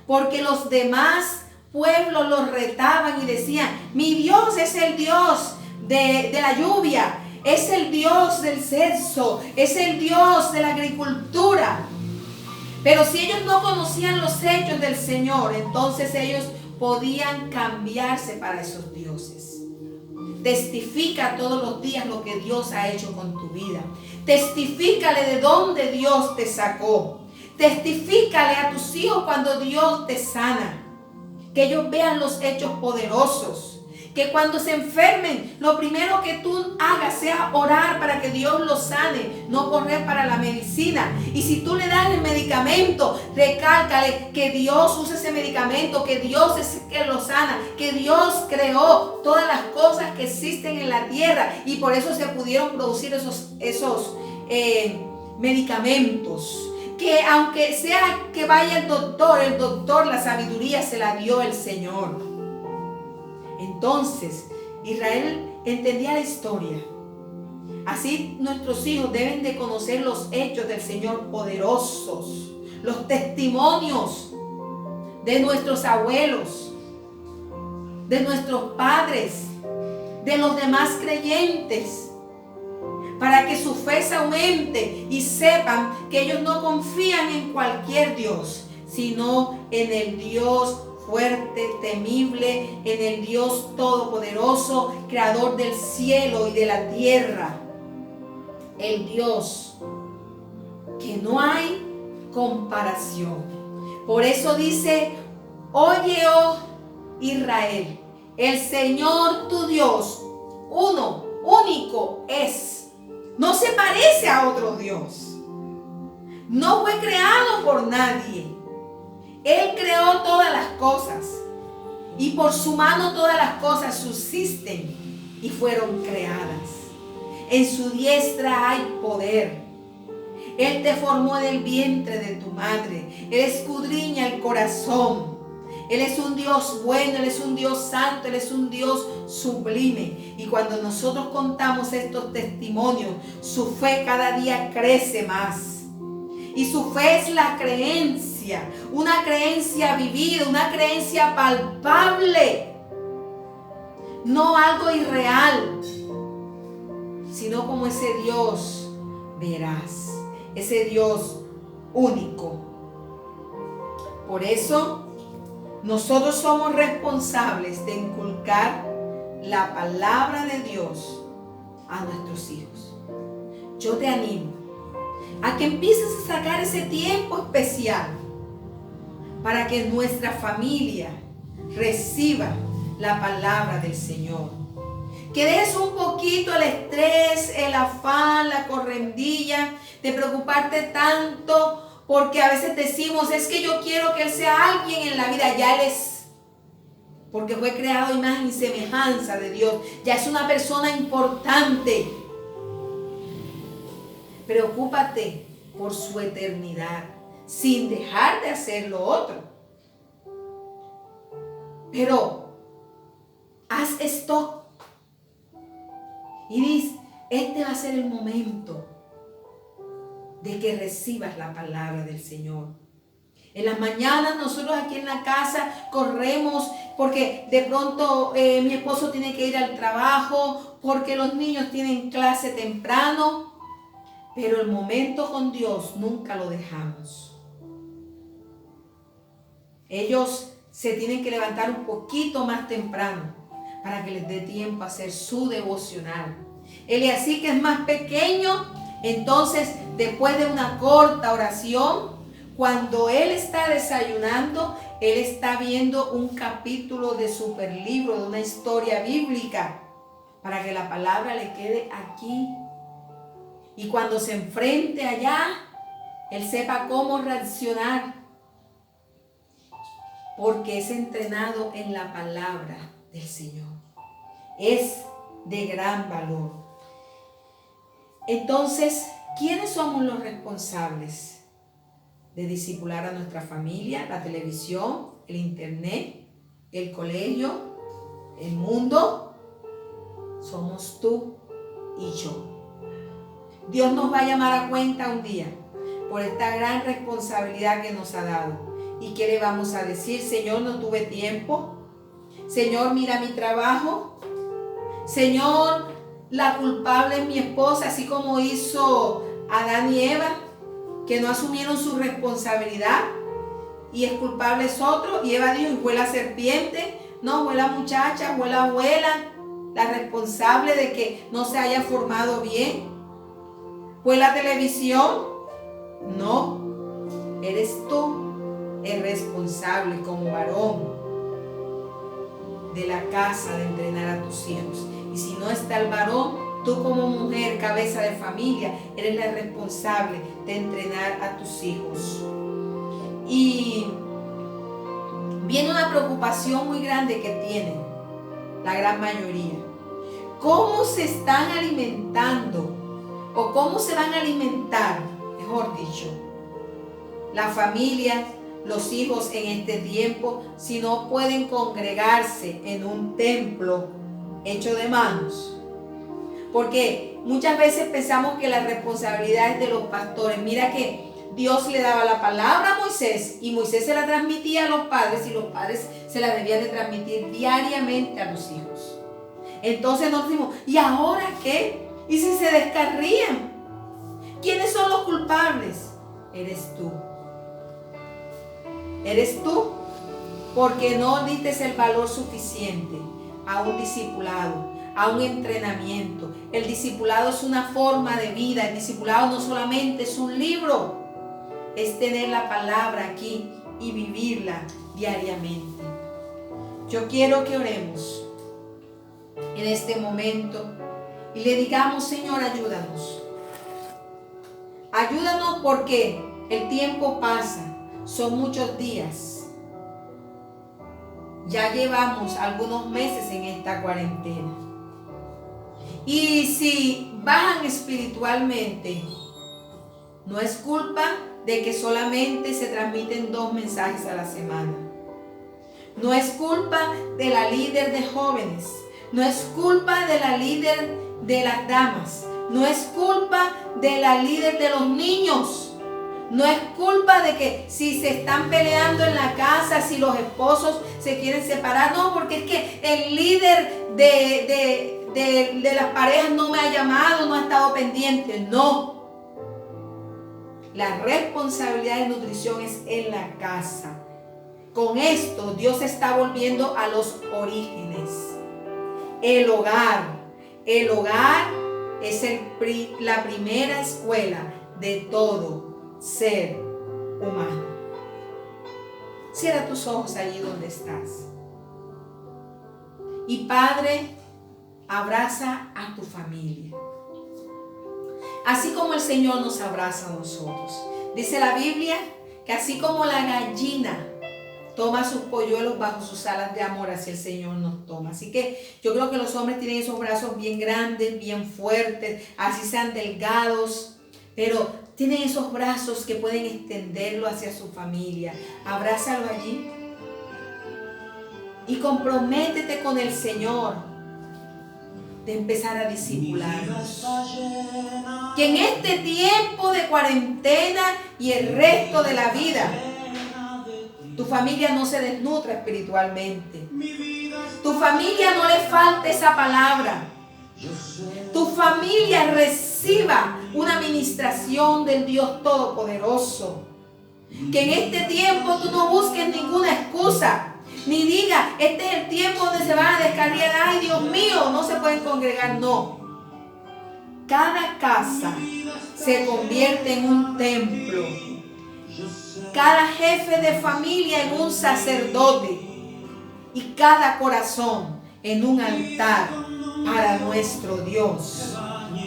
porque los demás pueblos los retaban y decían: mi Dios es el Dios de la lluvia, es el Dios del censo, es el Dios de la agricultura. Pero si ellos no conocían los hechos del Señor, entonces ellos podían cambiarse para esos dioses. Testifica todos los días lo que Dios ha hecho con tu vida. Testifícale de dónde Dios te sacó. Testifícale a tus hijos cuando Dios te sana. Que ellos vean los hechos poderosos. Que cuando se enfermen, lo primero que tú hagas sea orar para que Dios los sane, no correr para la medicina. Y si tú le das el medicamento, recálcale que Dios usa ese medicamento, que Dios es el que lo sana, que Dios creó todas las cosas que existen en la tierra y por eso se pudieron producir esos medicamentos. Que aunque sea que vaya el doctor, la sabiduría se la dio el Señor. Entonces, Israel entendía la historia. Así nuestros hijos deben de conocer los hechos del Señor poderosos, los testimonios de nuestros abuelos, de nuestros padres, de los demás creyentes, para que su fe se aumente y sepan que ellos no confían en cualquier Dios, sino en el Dios fuerte, temible, en el Dios todopoderoso, creador del cielo y de la tierra. El Dios que no hay comparación. Por eso dice: oye, oh Israel, el Señor tu Dios, uno, único es. No se parece a otro Dios. No fue creado por nadie. Él creó todas las cosas y por su mano todas las cosas subsisten y fueron creadas. En su diestra hay poder. Él te formó en el vientre de tu madre. Él escudriña el corazón. Él es un Dios bueno, Él es un Dios santo, Él es un Dios sublime. Y cuando nosotros contamos estos testimonios, su fe cada día crece más. Y su fe es la creencia, una creencia vivida, una creencia palpable. No algo irreal, sino como ese Dios veraz, ese Dios único. Por eso, nosotros somos responsables de inculcar la palabra de Dios a nuestros hijos. Yo te animo a que empieces a sacar ese tiempo especial para que nuestra familia reciba la palabra del Señor. Que dejes un poquito el estrés, el afán, la correndilla de preocuparte tanto, porque a veces decimos: es que yo quiero que Él sea alguien en la vida. Ya Él es, porque fue creado a imagen y semejanza de Dios. Ya es una persona importante. Preocúpate por su eternidad, sin dejar de hacer lo otro. Pero haz stop y dices: este va a ser el momento de que recibas la palabra del Señor. En las mañanas nosotros aquí en la casa corremos porque de pronto mi esposo tiene que ir al trabajo, porque los niños tienen clase temprano, pero el momento con Dios nunca lo dejamos. Ellos se tienen que levantar un poquito más temprano para que les dé tiempo a hacer su devocional. Eliasí, que es más pequeño, entonces después de una corta oración, cuando él está desayunando, él está viendo un capítulo de superlibro, de una historia bíblica, para que la palabra le quede aquí. Y cuando se enfrente allá, él sepa cómo reaccionar, porque es entrenado en la palabra del Señor. Es de gran valor. Entonces, ¿quiénes somos los responsables de discipular a nuestra familia? La televisión, el internet, el colegio, el mundo. Somos tú y yo. Dios nos va a llamar a cuenta un día por esta gran responsabilidad que nos ha dado. ¿Y qué le vamos a decir? Señor, no tuve tiempo. Señor, mira mi trabajo. Señor, la culpable es mi esposa, así como hizo Adán y Eva, que no asumieron su responsabilidad, y es culpable es otro. Y Eva dijo: y fue la serpiente. No, fue la muchacha, fue la abuela, la responsable de que no se haya formado bien. ¿Fue la televisión? No, eres tú el responsable como varón de la casa de entrenar a tus hijos. Y si no está el varón, tú como mujer, cabeza de familia, eres la responsable de entrenar a tus hijos. Y viene una preocupación muy grande que tienen la gran mayoría. ¿Cómo se están alimentando? ¿O cómo se van a alimentar, mejor dicho, la familia, los hijos en este tiempo, si no pueden congregarse en un templo hecho de manos. Porque muchas veces pensamos que la responsabilidad es de los pastores. Mira que Dios le daba la palabra a Moisés y Moisés se la transmitía a los padres y los padres se la debían de transmitir diariamente a los hijos. Entonces nos decimos, ¿y ahora qué? ¿Y si se descarrían? ¿Quiénes son los culpables? Eres tú. Eres tú, porque no diste el valor suficiente a un discipulado, a un entrenamiento. El discipulado es una forma de vida. El discipulado no solamente es un libro, es tener la palabra aquí y vivirla diariamente. Yo quiero que oremos en este momento y le digamos, Señor, ayúdanos. Ayúdanos porque el tiempo pasa, son muchos días. Ya llevamos algunos meses en esta cuarentena. Y si bajan espiritualmente, no es culpa de que solamente se transmiten 2 mensajes a la semana. No es culpa de la líder de jóvenes. No es culpa de la líder de las damas. No es culpa de la líder de los niños. No es culpa de que si se están peleando en la casa, si los esposos se quieren separar. No, porque es que el líder de las parejas no me ha llamado, no ha estado pendiente. No. La responsabilidad de nutrición es en la casa. Con esto Dios está volviendo a los orígenes. El hogar. El hogar es la primera escuela de todo ser humano. Cierra tus ojos allí donde estás. Y Padre, abraza a tu familia. Así como el Señor nos abraza a nosotros. Dice la Biblia que así como la gallina toma sus polluelos bajo sus alas de amor, así el Señor nos toma. Así que yo creo que los hombres tienen esos brazos bien grandes, bien fuertes, así sean delgados, pero tienen esos brazos que pueden extenderlo hacia su familia. Abrázalo allí y comprométete con el Señor de empezar a discipularnos. Que en este tiempo de cuarentena y el resto de la vida, tu familia no se desnutra espiritualmente. Tu familia no le falte esa palabra. Tu familia reciba una administración del Dios Todopoderoso. Que en este tiempo tú no busques ninguna excusa. Ni diga, este es el tiempo donde se van a descarriar. Ay, Dios mío, no se pueden congregar. No. Cada casa se convierte en un templo. Cada jefe de familia en un sacerdote. Y cada corazón en un altar para nuestro Dios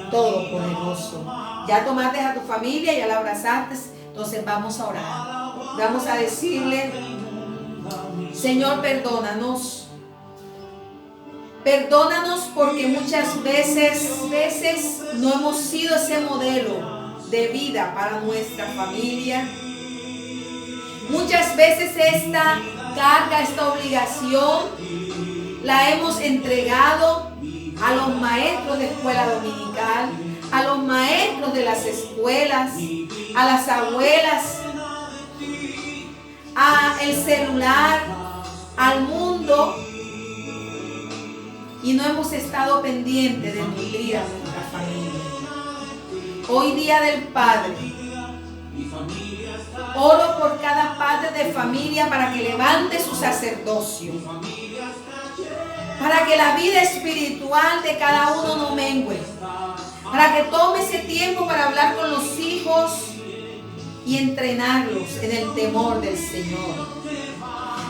Todopoderoso. Ya tomaste a tu familia, ya la abrazaste. Entonces vamos a orar. Vamos a decirle: Señor, perdónanos. Perdónanos porque muchas veces no hemos sido ese modelo de vida para nuestra familia. Muchas veces esta carga, esta obligación la hemos entregado a los maestros de escuela dominical, a los maestros de las escuelas, a las abuelas, a el celular, al mundo, y no hemos estado pendientes de nutrir a nuestra familia. Hoy día del Padre, oro por cada padre de familia para que levante su sacerdocio, para que la vida espiritual de cada uno no mengue, para que tome ese tiempo para hablar con los hijos y entrenarlos en el temor del Señor,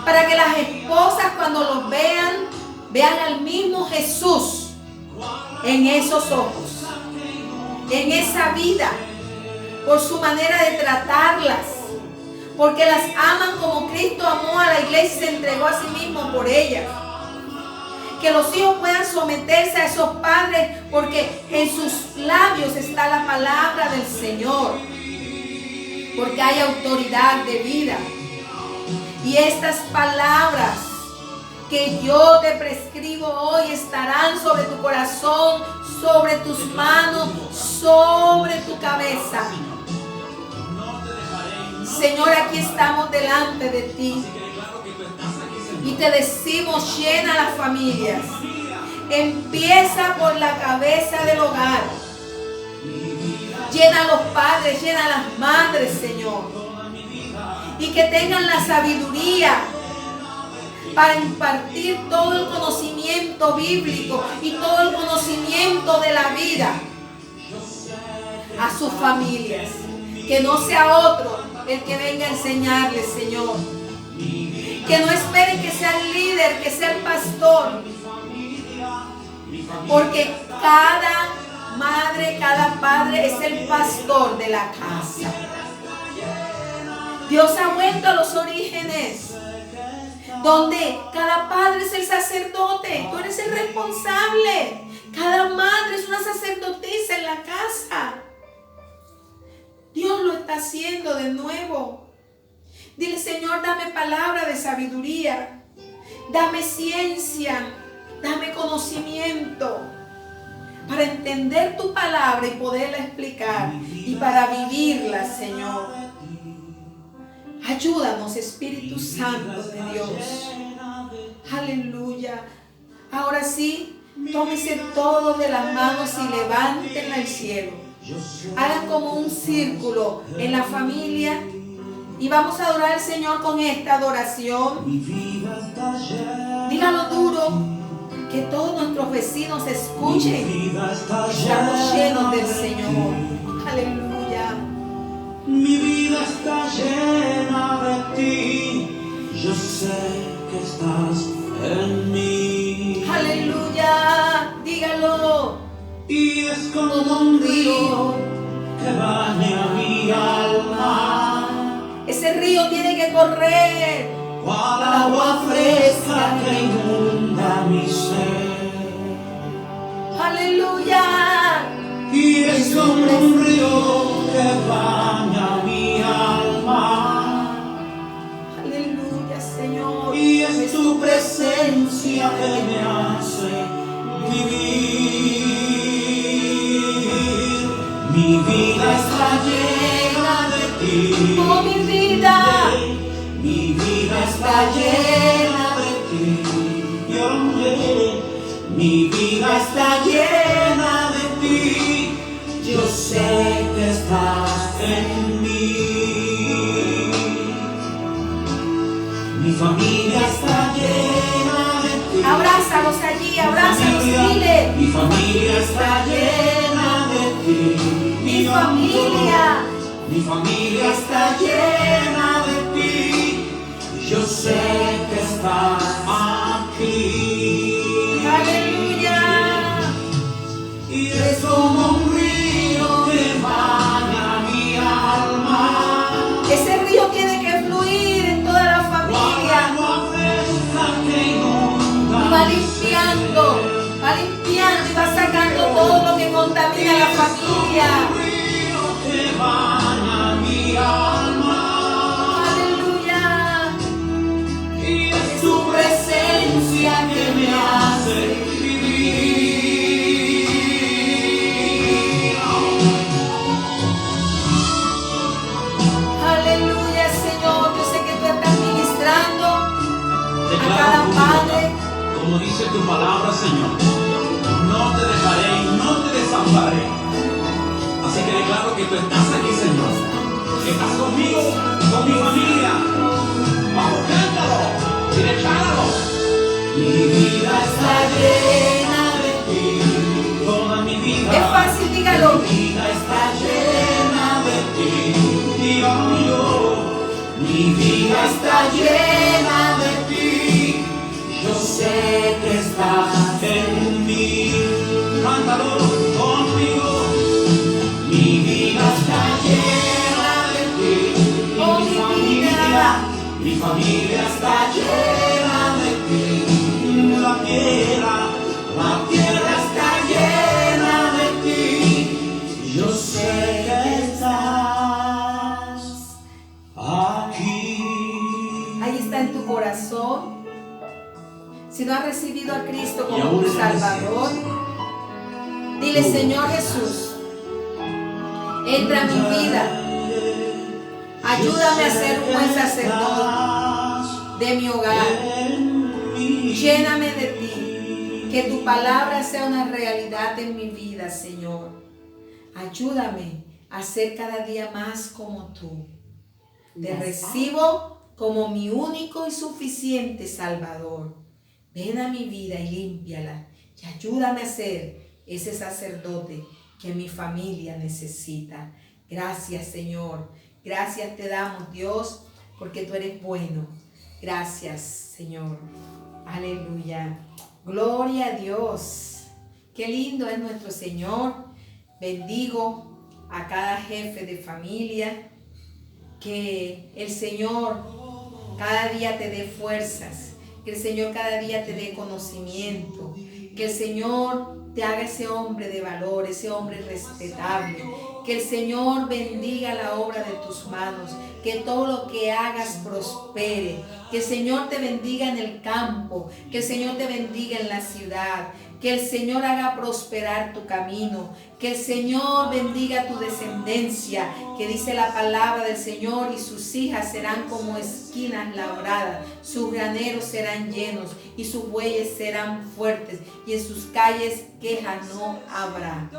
para que las esposas cuando los vean al mismo Jesús en esos ojos, en esa vida, por su manera de tratarlas, porque las aman como Cristo amó a la iglesia y se entregó a sí mismo por ellas. Que los hijos puedan someterse a esos padres, porque en sus labios está la palabra del Señor, porque hay autoridad de vida. Y estas palabras que yo te prescribo hoy estarán sobre tu corazón, sobre tus manos, sobre tu cabeza. Señor, aquí estamos delante de ti y te decimos, llena las familias. Empieza por la cabeza del hogar. Llena a los padres, llena a las madres, Señor. Y que tengan la sabiduría para impartir todo el conocimiento bíblico y todo el conocimiento de la vida a sus familias. Que no sea otro el que venga a enseñarles, Señor. Que no esperen que sea el líder, que sea el pastor. Porque cada madre, cada padre es el pastor de la casa. Dios ha vuelto a los orígenes, donde cada padre es el sacerdote. Tú eres el responsable. Cada madre es una sacerdotisa en la casa. Dios lo está haciendo de nuevo. Dile, Señor, dame palabra de sabiduría. Dame ciencia. Dame conocimiento para entender tu palabra y poderla explicar y para vivirla, Señor. Ayúdanos, Espíritu Santo de Dios. Aleluya. Ahora sí, tómese todo de las manos y levántenla al cielo. Hagan como un círculo en la familia y vamos a adorar al Señor con esta adoración. Dígalo duro. Que todos nuestros vecinos escuchen. Estamos llenos del Señor. Aleluya. Mi vida está llena de ti. Yo sé que estás en mí. Aleluya. Dígalo. Y es como un río que baña mi alma. Ese río tiene que correr. Cual agua fresca que inunda mi ser. Aleluya. Y es como un río que baña mi alma. Aleluya, Señor. Y es tu presencia que me hace vivir. Mi vida está llena de ti. Oh, mi vida. Mi vida está llena de ti. Mi vida está llena de ti. Yo sé que estás en mí. Mi familia está llena de ti. Abrázalos allí, abrázalos, dile. Mi familia está llena de ti. Mi familia. Mi familia está llena de ti. Yo sé que estás aquí. Aleluya. Y es como un río que baña mi alma. Ese río tiene que fluir en toda la familia. Agua fresca que inunda. Y va limpiando y va sacando todo lo que contamina la familia. Un río que baña mi alma. Aleluya. Y es tu presencia que me hace vivir. Aleluya, Señor. Yo sé que tú estás ministrando a cada padre. Como dice tu palabra, Señor, no te dejaré y no te desampararé. Así que declaro que tú estás aquí, Señor. Estás conmigo, con mi familia. Vamos, cántalo y decláralo. Mi vida está llena de ti. Toda mi vida. Es fácil, dígalo. Mi vida está llena de ti. Dios mío. Mi vida está llena de ti. Yo sé que estás en mí. Cántalo conmigo. Mi vida está llena de ti. Oh, mi familia está llena de ti. La tierra está llena de ti. Yo sé que estás aquí. Ahí está en tu corazón. no has recibido a Cristo Y como aún tu en la Salvador, desierto, dile: Señor Jesús, entra a mi vida. Ayúdame a ser un buen sacerdote de mi hogar. Lléname de ti. Que tu palabra sea una realidad en mi vida, Señor. Ayúdame a ser cada día más como tú. Te recibo como mi único y suficiente Salvador. Ven a mi vida y límpiala. Y ayúdame a ser ese sacerdote que mi familia necesita. Gracias, Señor. Gracias te damos, Dios, porque tú eres bueno. Gracias, Señor. Aleluya. Gloria a Dios. Qué lindo es nuestro Señor. Bendigo a cada jefe de familia. Que el Señor cada día te dé fuerzas. Que el Señor cada día te dé conocimiento. Que el Señor te haga ese hombre de valor, ese hombre respetable. Que el Señor bendiga la obra de tus manos. Que todo lo que hagas prospere. Que el Señor te bendiga en el campo. Que el Señor te bendiga en la ciudad. Que el Señor haga prosperar tu camino. Que el Señor bendiga tu descendencia. Que dice la palabra del Señor: y sus hijas serán como esquinas labradas. Sus graneros serán llenos y sus bueyes serán fuertes. Y en sus calles queja no habrá.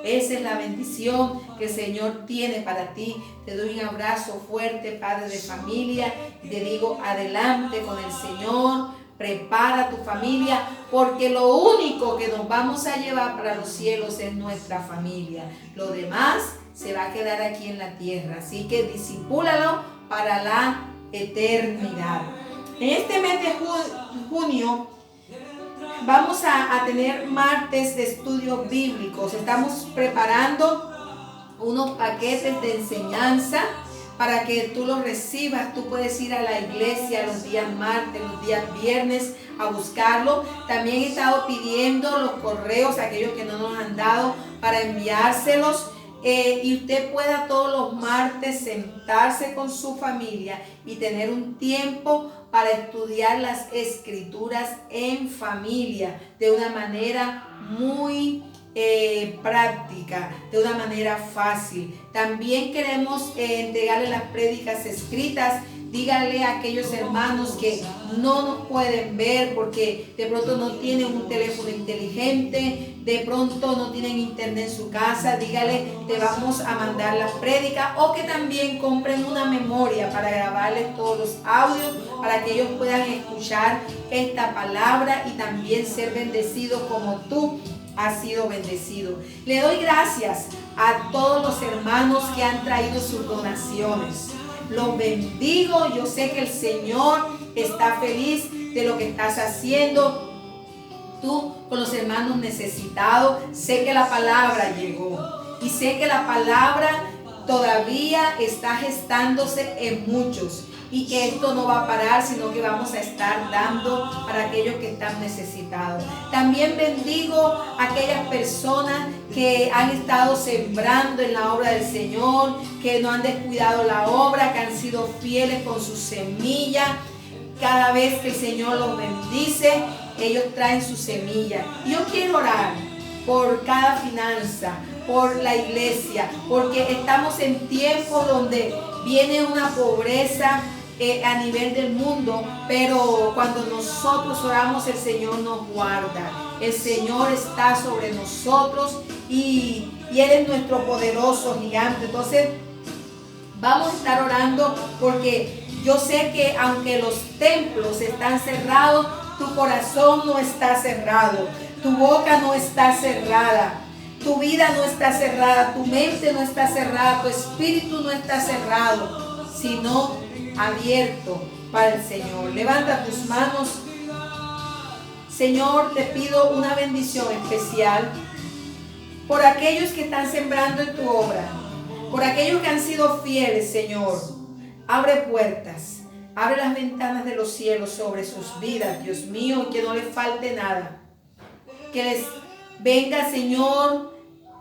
Esa es la bendición que el Señor tiene para ti. Te doy un abrazo fuerte, padre de familia. Y te digo: adelante con el Señor. Prepara tu familia, porque lo único que nos vamos a llevar para los cielos es nuestra familia. Lo demás se va a quedar aquí en la tierra. Así que discipúlalo para la eternidad. En este mes de junio vamos a tener martes de estudios bíblicos. Estamos preparando unos paquetes de enseñanza para que tú los recibas. Tú puedes ir a la iglesia los días martes, los días viernes a buscarlo. También he estado pidiendo los correos, aquellos que no nos han dado, para enviárselos. Y usted pueda todos los martes sentarse con su familia y tener un tiempo para estudiar las escrituras en familia de una manera muy práctica, de una manera fácil. También queremos entregarle las prédicas escritas. Dígale a aquellos hermanos que no nos pueden ver porque de pronto no tienen un teléfono inteligente, de pronto no tienen internet en su casa. Dígale: te vamos a mandar las prédicas, o que también compren una memoria para grabarles todos los audios, para que ellos puedan escuchar esta palabra y también ser bendecidos como tú has sido bendecido. Le doy gracias a todos los hermanos que han traído sus donaciones. Los bendigo. Yo sé que el Señor está feliz de lo que estás haciendo tú con los hermanos necesitados. Sé que la palabra llegó y sé que la palabra todavía está gestándose en muchos, y que esto no va a parar, sino que vamos a estar dando para aquellos que están necesitados. También bendigo a aquellas personas que han estado sembrando en la obra del Señor, que no han descuidado la obra, que han sido fieles con su semilla. Cada vez que el Señor los bendice, ellos traen su semilla. Yo quiero orar por cada finanza, por la iglesia, porque estamos en tiempos donde viene una pobreza a nivel del mundo, pero cuando nosotros oramos, el Señor nos guarda. El Señor está sobre nosotros y Él es nuestro poderoso gigante. Entonces vamos a estar orando, porque yo sé que aunque los templos están cerrados, tu corazón no está cerrado, tu boca no está cerrada, tu vida no está cerrada, tu mente no está cerrada, tu espíritu no está cerrado, sino abierto para el Señor. Levanta tus manos. Señor, te pido una bendición especial por aquellos que están sembrando en tu obra, por aquellos que han sido fieles, Señor. Abre puertas, abre las ventanas de los cielos sobre sus vidas, Dios mío, que no les falte nada. Que les venga, Señor,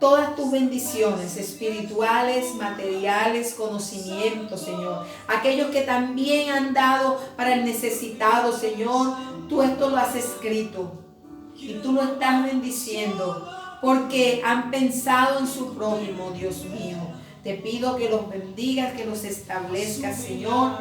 todas tus bendiciones espirituales, materiales, conocimientos, Señor. Aquellos que también han dado para el necesitado, Señor, tú esto lo has escrito y tú lo estás bendiciendo porque han pensado en su prójimo, Dios mío. Te pido que los bendigas, que los establezcas, Señor,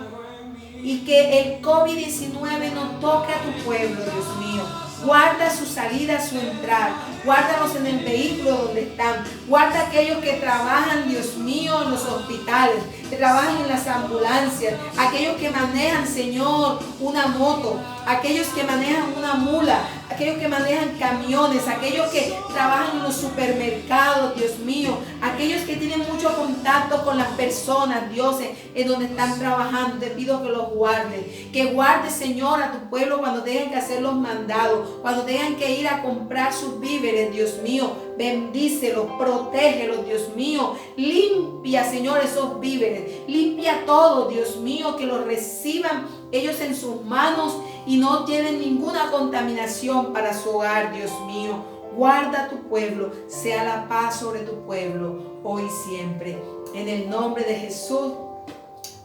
y que el COVID-19 no toque a tu pueblo, Dios mío. Guarda su salida, su entrada. Guárdalos en el vehículo donde están. Guarda a aquellos que trabajan, Dios mío, en los hospitales, que trabajan en las ambulancias, aquellos que manejan, Señor, una moto, aquellos que manejan una mula, aquellos que manejan camiones, aquellos que trabajan en los supermercados, Dios mío, aquellos que tienen mucho contacto con las personas, Dios, en donde están trabajando. Te pido que los guardes, que guardes, Señor, a tu pueblo cuando tengan que hacer los mandados, cuando tengan que ir a comprar sus víveres, Dios mío. Bendícelos, protégelos, Dios mío. Limpia, Señor, esos víveres. Limpia todo, Dios mío, que los reciban ellos en sus manos y no lleven ninguna contaminación para su hogar, Dios mío. Guarda tu pueblo, sea la paz sobre tu pueblo, hoy y siempre. En el nombre de Jesús,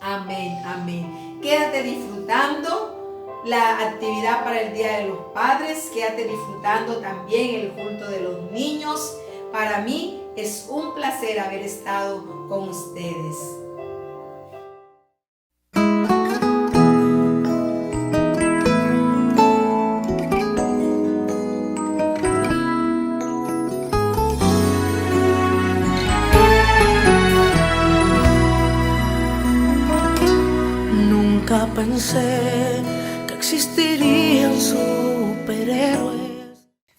amén, amén. Quédate disfrutando la actividad para el Día de los Padres. Quédate disfrutando también el culto de los niños. Para mí es un placer haber estado con ustedes. Nunca pensé que existirían superhéroes.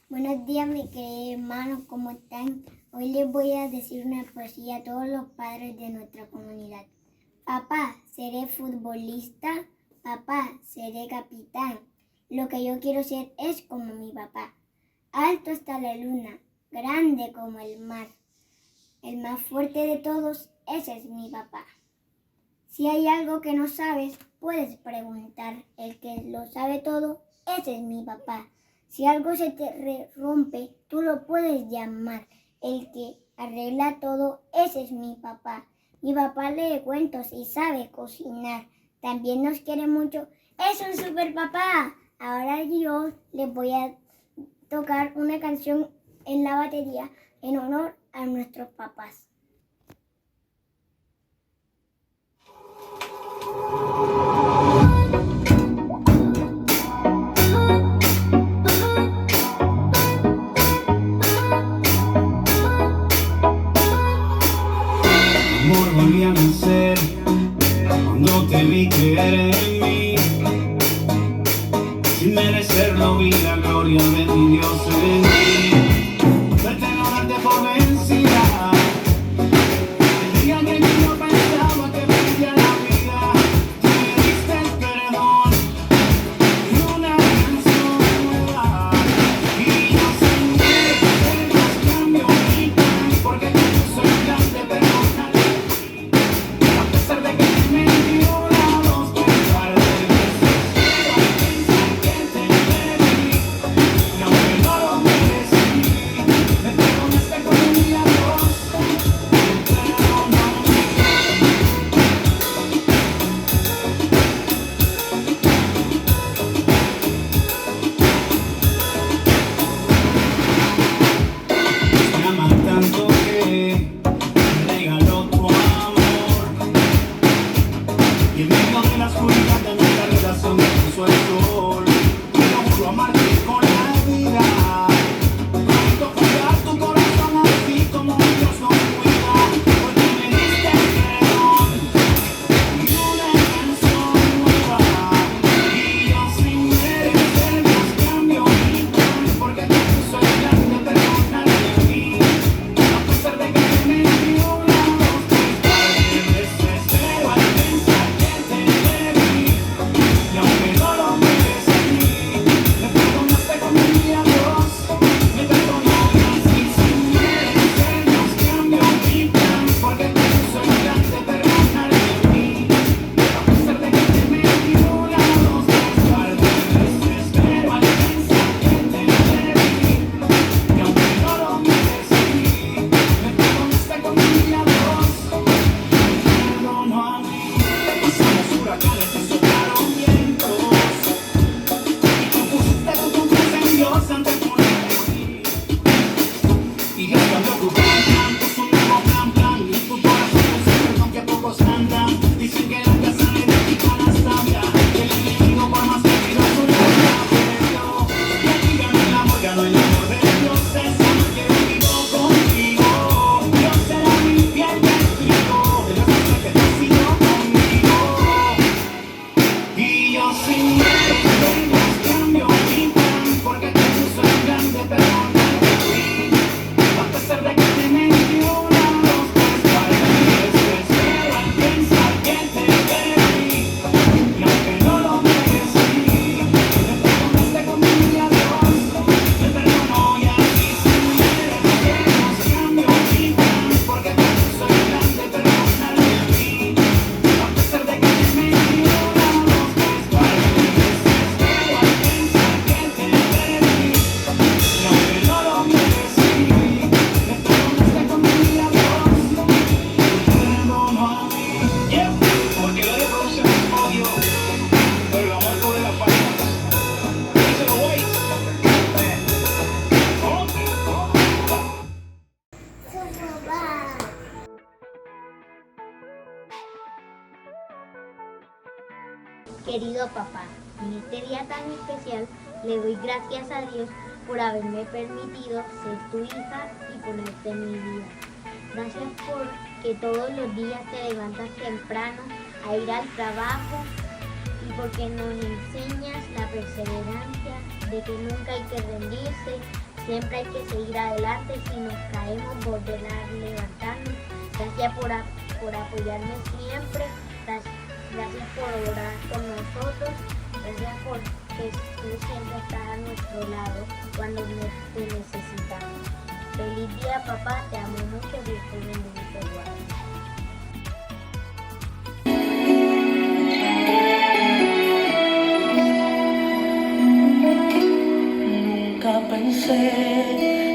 Buenos días, mis queridos hermanos, ¿cómo están? Hoy les voy a decir una poesía a todos los padres de nuestra comunidad. Papá, seré futbolista. Papá, seré capitán. Lo que yo quiero ser es como mi papá. Alto hasta la luna, grande como el mar. El más fuerte de todos, ese es mi papá. Si hay algo que no sabes, puedes preguntar. El que lo sabe todo, ese es mi papá. Si algo se te rompe, tú lo puedes llamar. El que arregla todo, ese es mi papá. Mi papá lee cuentos y sabe cocinar. También nos quiere mucho. ¡Es un super papá! Ahora yo les voy a tocar una canción en la batería en honor a nuestros papás. Amor, volví a nacer cuando te vi creer en mí. Sin merecerlo vi la gloria de mi Dios en ti. Verte no darte por vencida. El día que yo pensaba que perdía la vida, tú me diste el perdón y una canción nueva. Y yo soñé que Dios cambió mi plan, porque tú soy grande, pero a pesar de que me dio la dos, Querido papá, en este día tan especial le doy gracias a Dios por haberme permitido ser tu hija y ponerte en mi vida. Gracias porque todos los días te levantas temprano a ir al trabajo y porque nos enseñas la perseverancia de que nunca hay que rendirse, siempre hay que seguir adelante, si nos caemos volver a levantarnos. Gracias por apoyarme siempre, gracias por orar con nosotros, gracias porque tú siempre estás a nuestro lado cuando te necesitamos. Feliz día, papá, te amo mucho, Dios te bendiga y te guarde. Nunca pensé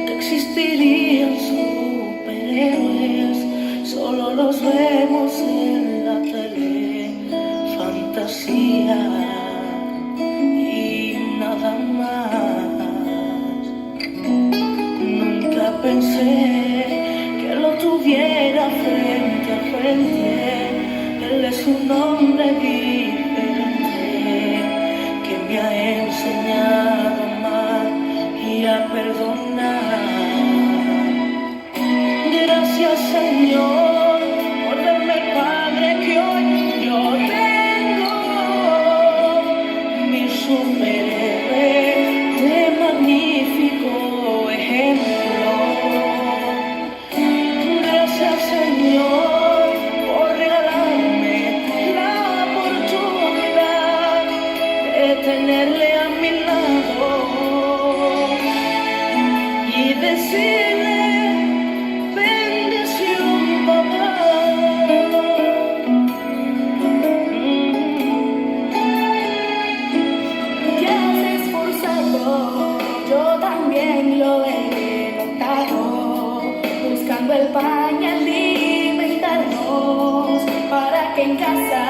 que existirían superhéroes, solo los vemos en la tele, fantasía y nada más. Nunca pensé que lo tuviera frente a frente, él es un hombre diferente que me ha enseñado a amar y a perdonar. Gracias, Señor, por darme el Padre que hoy yo tengo, mi superhéroe de magnífico ejemplo. Gracias, Señor, por regalarme la oportunidad de tenerle a mi lado y decirle bendición, papá. Te has esforzado, yo también lo he notado, buscando el pan y alimentarnos, para que en casa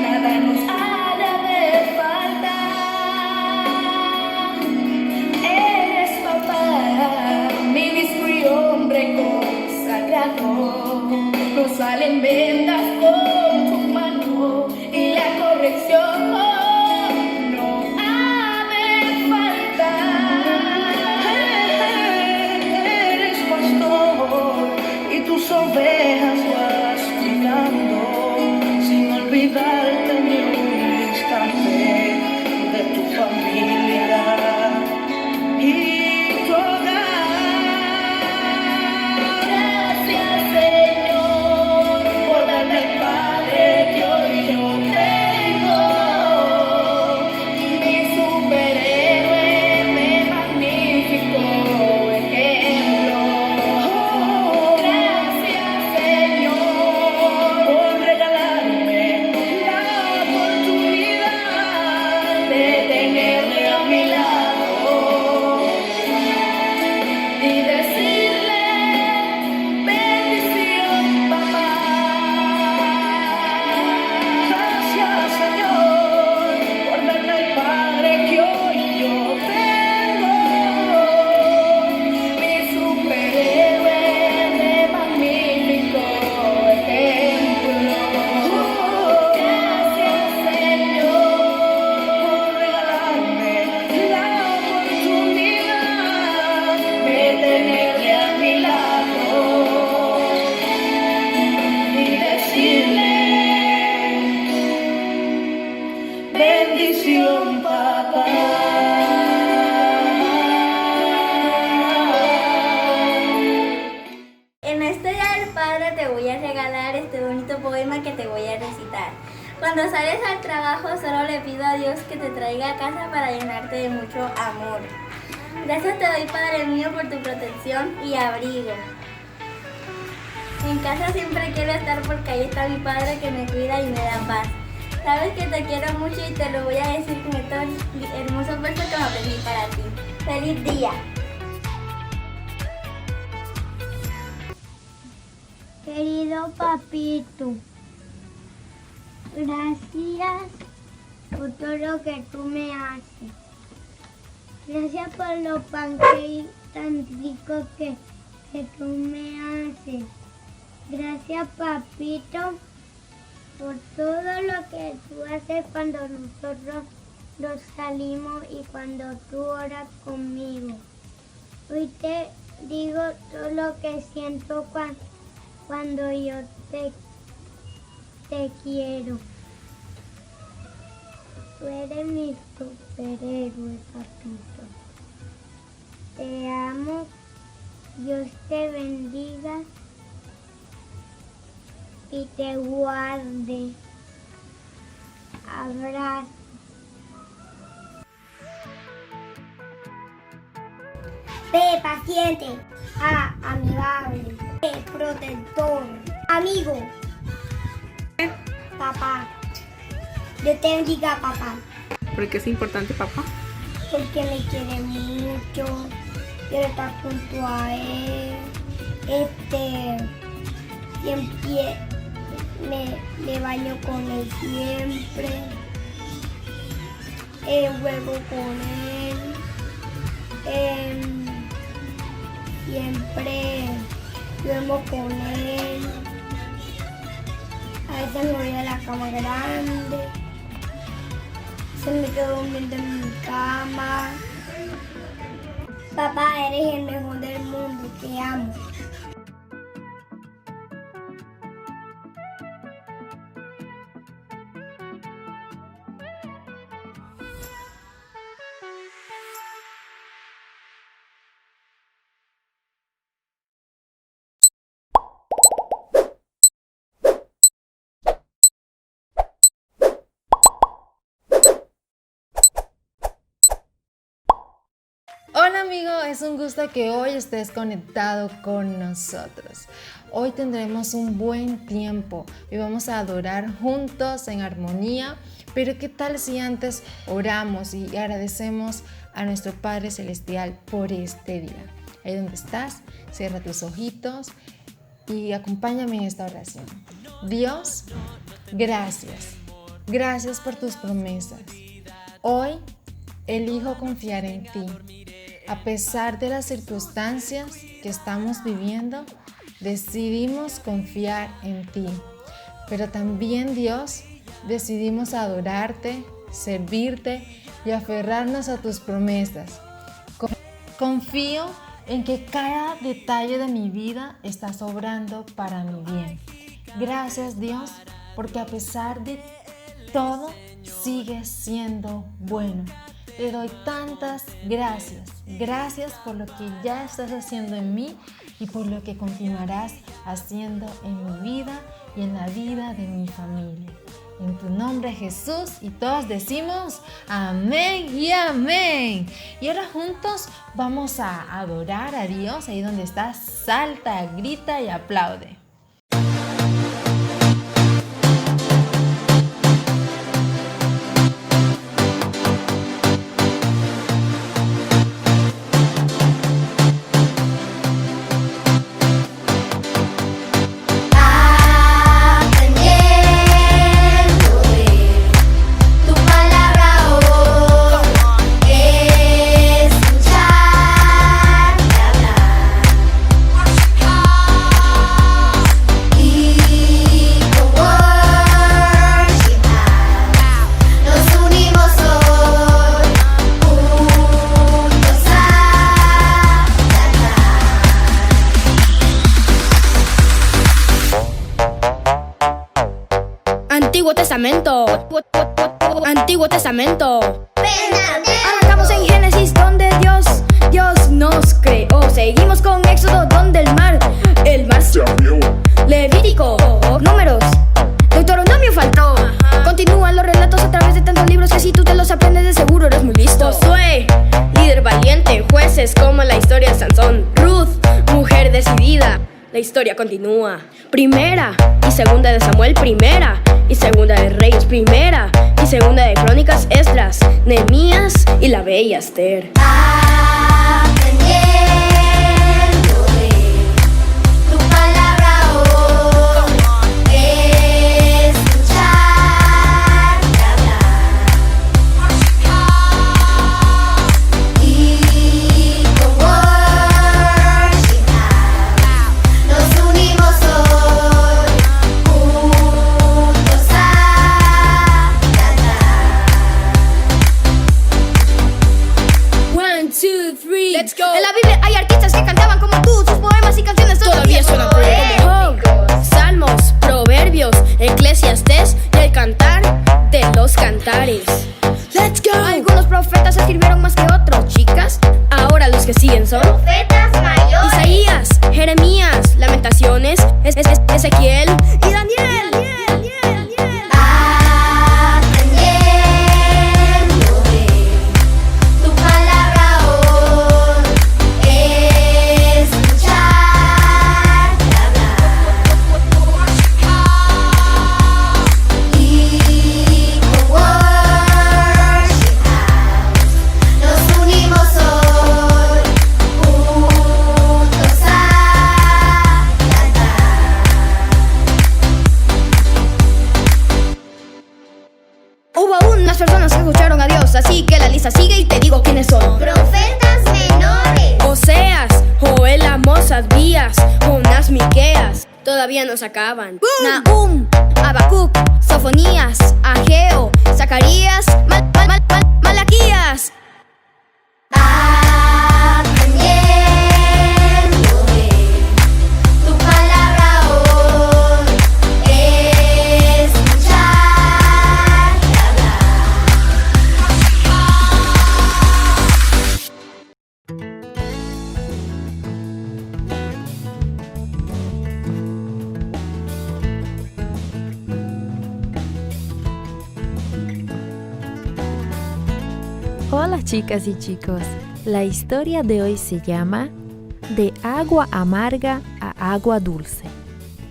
nada nos haya de faltar. Eres papá, ministro y hombre consagrado, no salen vendas con tu mano y la corrección no ha de faltar. Eres pastor y tus ovejas vas cuidando, sin olvidarte ni un instante de tu familia y tu hogar. Gracias, Señor, por darme el Padre que hoy yo tengo, mi superhéroe de magnífico ejemplo. Gracias, Señor, Por regalarme la oportunidad de tenerle a mi lado y decirle bendición, papá. Gracias, Señor, por darme el Padre que hoy yo tengo. Mi superhéroe de magnífico ejemplo. Gracias, Señor, Por regalarme la oportunidad de tenerle a mi lado y decirle bendición, papá. En este Día del Padre te voy a regalar este bonito poema que te voy a recitar. Cuando sales al trabajo solo le pido a Dios que te traiga a casa para llenarte de mucho amor. Gracias te doy, Padre mío, por tu protección y abrigo. En casa siempre quiero estar porque ahí está mi Padre que me cuida y me da paz. Sabes que te quiero mucho y te lo voy a decir con estos hermosos versos que me aprendí para ti. ¡Feliz día! Querido papito, gracias por todo lo que tú me haces. Gracias por los pancakes tan ricos que tú me haces. Gracias, papito, por todo lo que tú haces cuando nosotros nos salimos y cuando tú oras conmigo. Hoy te digo todo lo que siento cuando yo te quiero. Tú eres mi superhéroe, papito. Te amo. Dios te bendiga y te guarde. Abrazo. P, paciente. A, amigable. P, protector. Amigo. Papá. Dios te bendiga, papá. ¿Por qué es importante, papá? Porque le quiere mucho. Quiero estar junto a él. Siempre me baño con él siempre. Juego con él. Siempre duermo con él. A veces me voy a la cama grande. Se me quedo durmiendo en mi cama. Papá, eres el mejor del mundo. Te amo. Hola amigo, es un gusto que hoy estés conectado con nosotros. Hoy tendremos un buen tiempo y vamos a adorar juntos en armonía, pero ¿qué tal si antes oramos y agradecemos a nuestro Padre Celestial por este día? Ahí donde estás, cierra tus ojitos y acompáñame en esta oración. Dios, gracias. Gracias por tus promesas. Hoy elijo confiar en ti. A pesar de las circunstancias que estamos viviendo, decidimos confiar en ti. Pero también, Dios, decidimos adorarte, servirte y aferrarnos a tus promesas. Confío en que cada detalle de mi vida estás obrando para mi bien. Gracias, Dios, porque a pesar de todo, sigues siendo bueno. Te doy tantas gracias. Gracias por lo que ya estás haciendo en mí y por lo que continuarás haciendo en mi vida y en la vida de mi familia. En tu nombre, Jesús, y todos decimos amén y amén. Y ahora juntos vamos a adorar a Dios. Ahí donde estás, salta, grita y aplaude. Antiguo Testamento. Arrancamos en Génesis donde Dios nos creó. Seguimos con Éxodo donde el mar se abrió. Levítico, Números, Deuteronomio faltó. Continúan los relatos a través de tantos libros que si tú te los aprendes de seguro eres muy listo. Josué, líder valiente, jueces como la historia de Sansón. Ruth, mujer decidida. La historia continúa. Primera y segunda de Samuel, primera y segunda de Reyes, primera y segunda de Crónicas, Esdras, Nehemías y la bella Esther. Nos unimos hoy, juntos lamentaciones, Ezequiel y Daniel. Personas que escucharon a Dios, así que la lista sigue y te digo quiénes son. Profetas menores. Oseas, Joel, Amós, Abdías, Jonás, Miqueas. Todavía no se acaban. Nahum, Habacuc, Sofonías, Ageo, Zacarías, Malaquías. Hola chicas y chicos, la historia de hoy se llama De agua amarga a agua dulce.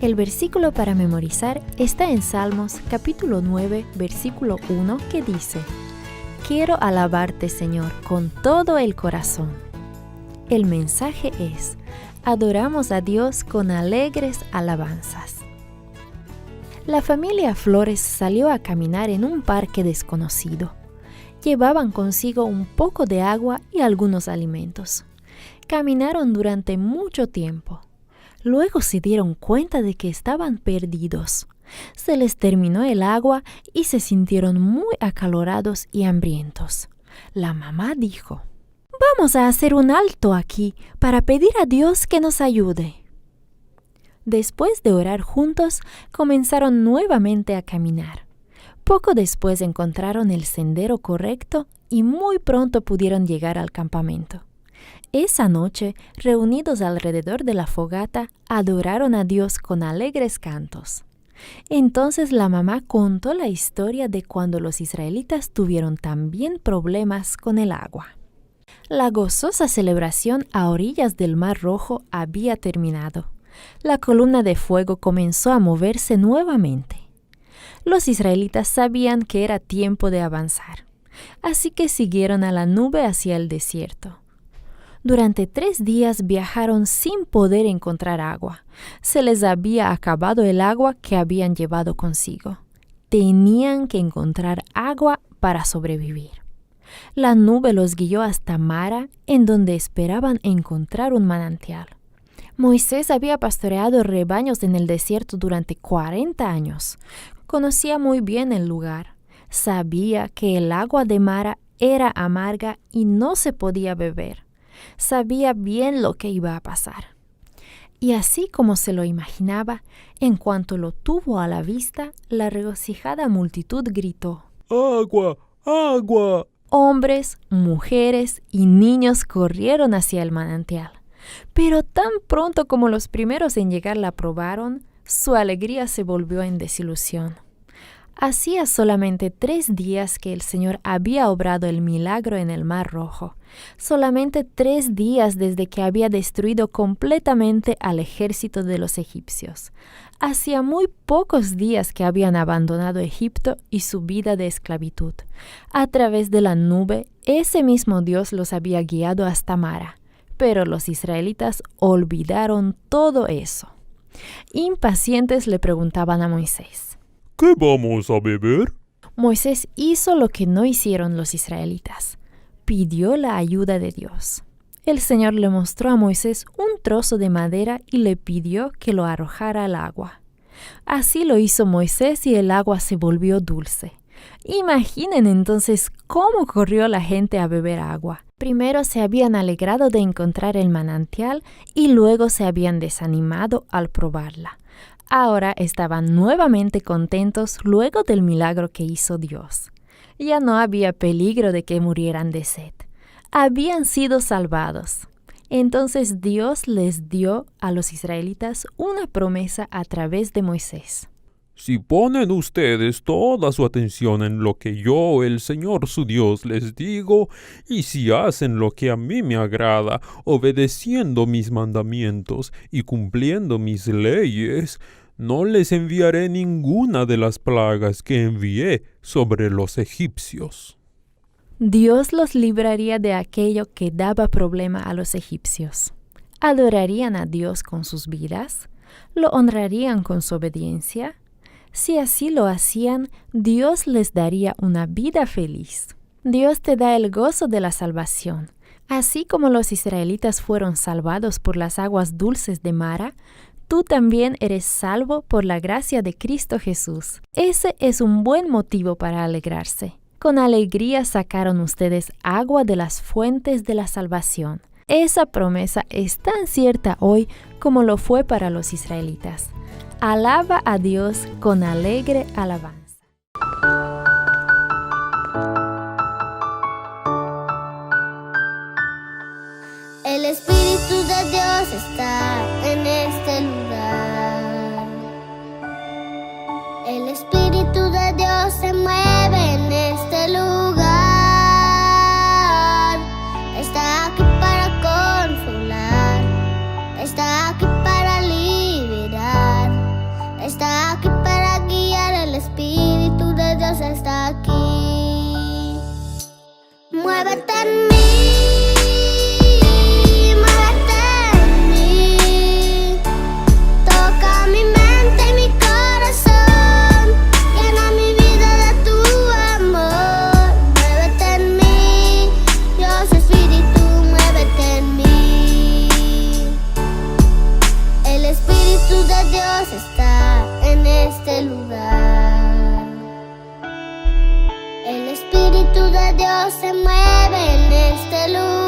El versículo para memorizar está en Salmos capítulo 9, versículo 1 que dice: Quiero alabarte, Señor, con todo el corazón. El mensaje es: adoramos a Dios con alegres alabanzas. La familia Flores salió a caminar en un parque desconocido. Llevaban consigo un poco de agua y algunos alimentos. Caminaron durante mucho tiempo. Luego se dieron cuenta de que estaban perdidos. Se les terminó el agua y se sintieron muy acalorados y hambrientos. La mamá dijo: Vamos a hacer un alto aquí para pedir a Dios que nos ayude. Después de orar juntos, comenzaron nuevamente a caminar. Poco después encontraron el sendero correcto y muy pronto pudieron llegar al campamento. Esa noche, reunidos alrededor de la fogata, adoraron a Dios con alegres cantos. Entonces la mamá contó la historia de cuando los israelitas tuvieron también problemas con el agua. La gozosa celebración a orillas del Mar Rojo había terminado. La columna de fuego comenzó a moverse nuevamente. Los israelitas sabían que era tiempo de avanzar, así que siguieron a la nube hacia el desierto. Durante 3 días viajaron sin poder encontrar agua. Se les había acabado el agua que habían llevado consigo. Tenían que encontrar agua para sobrevivir. La nube los guió hasta Mara, en donde esperaban encontrar un manantial. Moisés había pastoreado rebaños en el desierto durante 40 años. Conocía muy bien el lugar. Sabía que el agua de Mara era amarga y no se podía beber. Sabía bien lo que iba a pasar. Y así como se lo imaginaba, en cuanto lo tuvo a la vista, la regocijada multitud gritó: ¡Agua! ¡Agua! Hombres, mujeres y niños corrieron hacia el manantial. Pero tan pronto como los primeros en llegar la probaron, su alegría se volvió en desilusión. Hacía solamente 3 días que el Señor había obrado el milagro en el Mar Rojo. Solamente 3 días desde que había destruido completamente al ejército de los egipcios. Hacía muy pocos días que habían abandonado Egipto y su vida de esclavitud. A través de la nube, ese mismo Dios los había guiado hasta Mara. Pero los israelitas olvidaron todo eso. Impacientes le preguntaban a Moisés: ¿Qué vamos a beber? Moisés hizo lo que no hicieron los israelitas. Pidió la ayuda de Dios. El Señor le mostró a Moisés un trozo de madera y le pidió que lo arrojara al agua. Así lo hizo Moisés y el agua se volvió dulce. Imaginen entonces cómo corrió la gente a beber agua. Primero se habían alegrado de encontrar el manantial y luego se habían desanimado al probarla. Ahora estaban nuevamente contentos luego del milagro que hizo Dios. Ya no había peligro de que murieran de sed. Habían sido salvados. Entonces Dios les dio a los israelitas una promesa a través de Moisés. Si ponen ustedes toda su atención en lo que yo, el Señor su Dios, les digo, y si hacen lo que a mí me agrada, obedeciendo mis mandamientos y cumpliendo mis leyes, no les enviaré ninguna de las plagas que envié sobre los egipcios. Dios los libraría de aquello que daba problema a los egipcios. ¿Adorarían a Dios con sus vidas? ¿Lo honrarían con su obediencia? Si así lo hacían, Dios les daría una vida feliz. Dios te da el gozo de la salvación. Así como los israelitas fueron salvados por las aguas dulces de Mara, tú también eres salvo por la gracia de Cristo Jesús. Ese es un buen motivo para alegrarse. Con alegría sacaron ustedes agua de las fuentes de la salvación. Esa promesa es tan cierta hoy como lo fue para los israelitas. Alaba a Dios con alegre alabanza. El Espíritu de Dios está en este lugar. El Espíritu de Dios se mueve en este lugar. Está aquí para consolar. Está aquí para liberar. Está aquí para guiar. El Espíritu de Dios está aquí. Muévete en mí. Está en este lugar. El Espíritu de Dios se mueve en este lugar.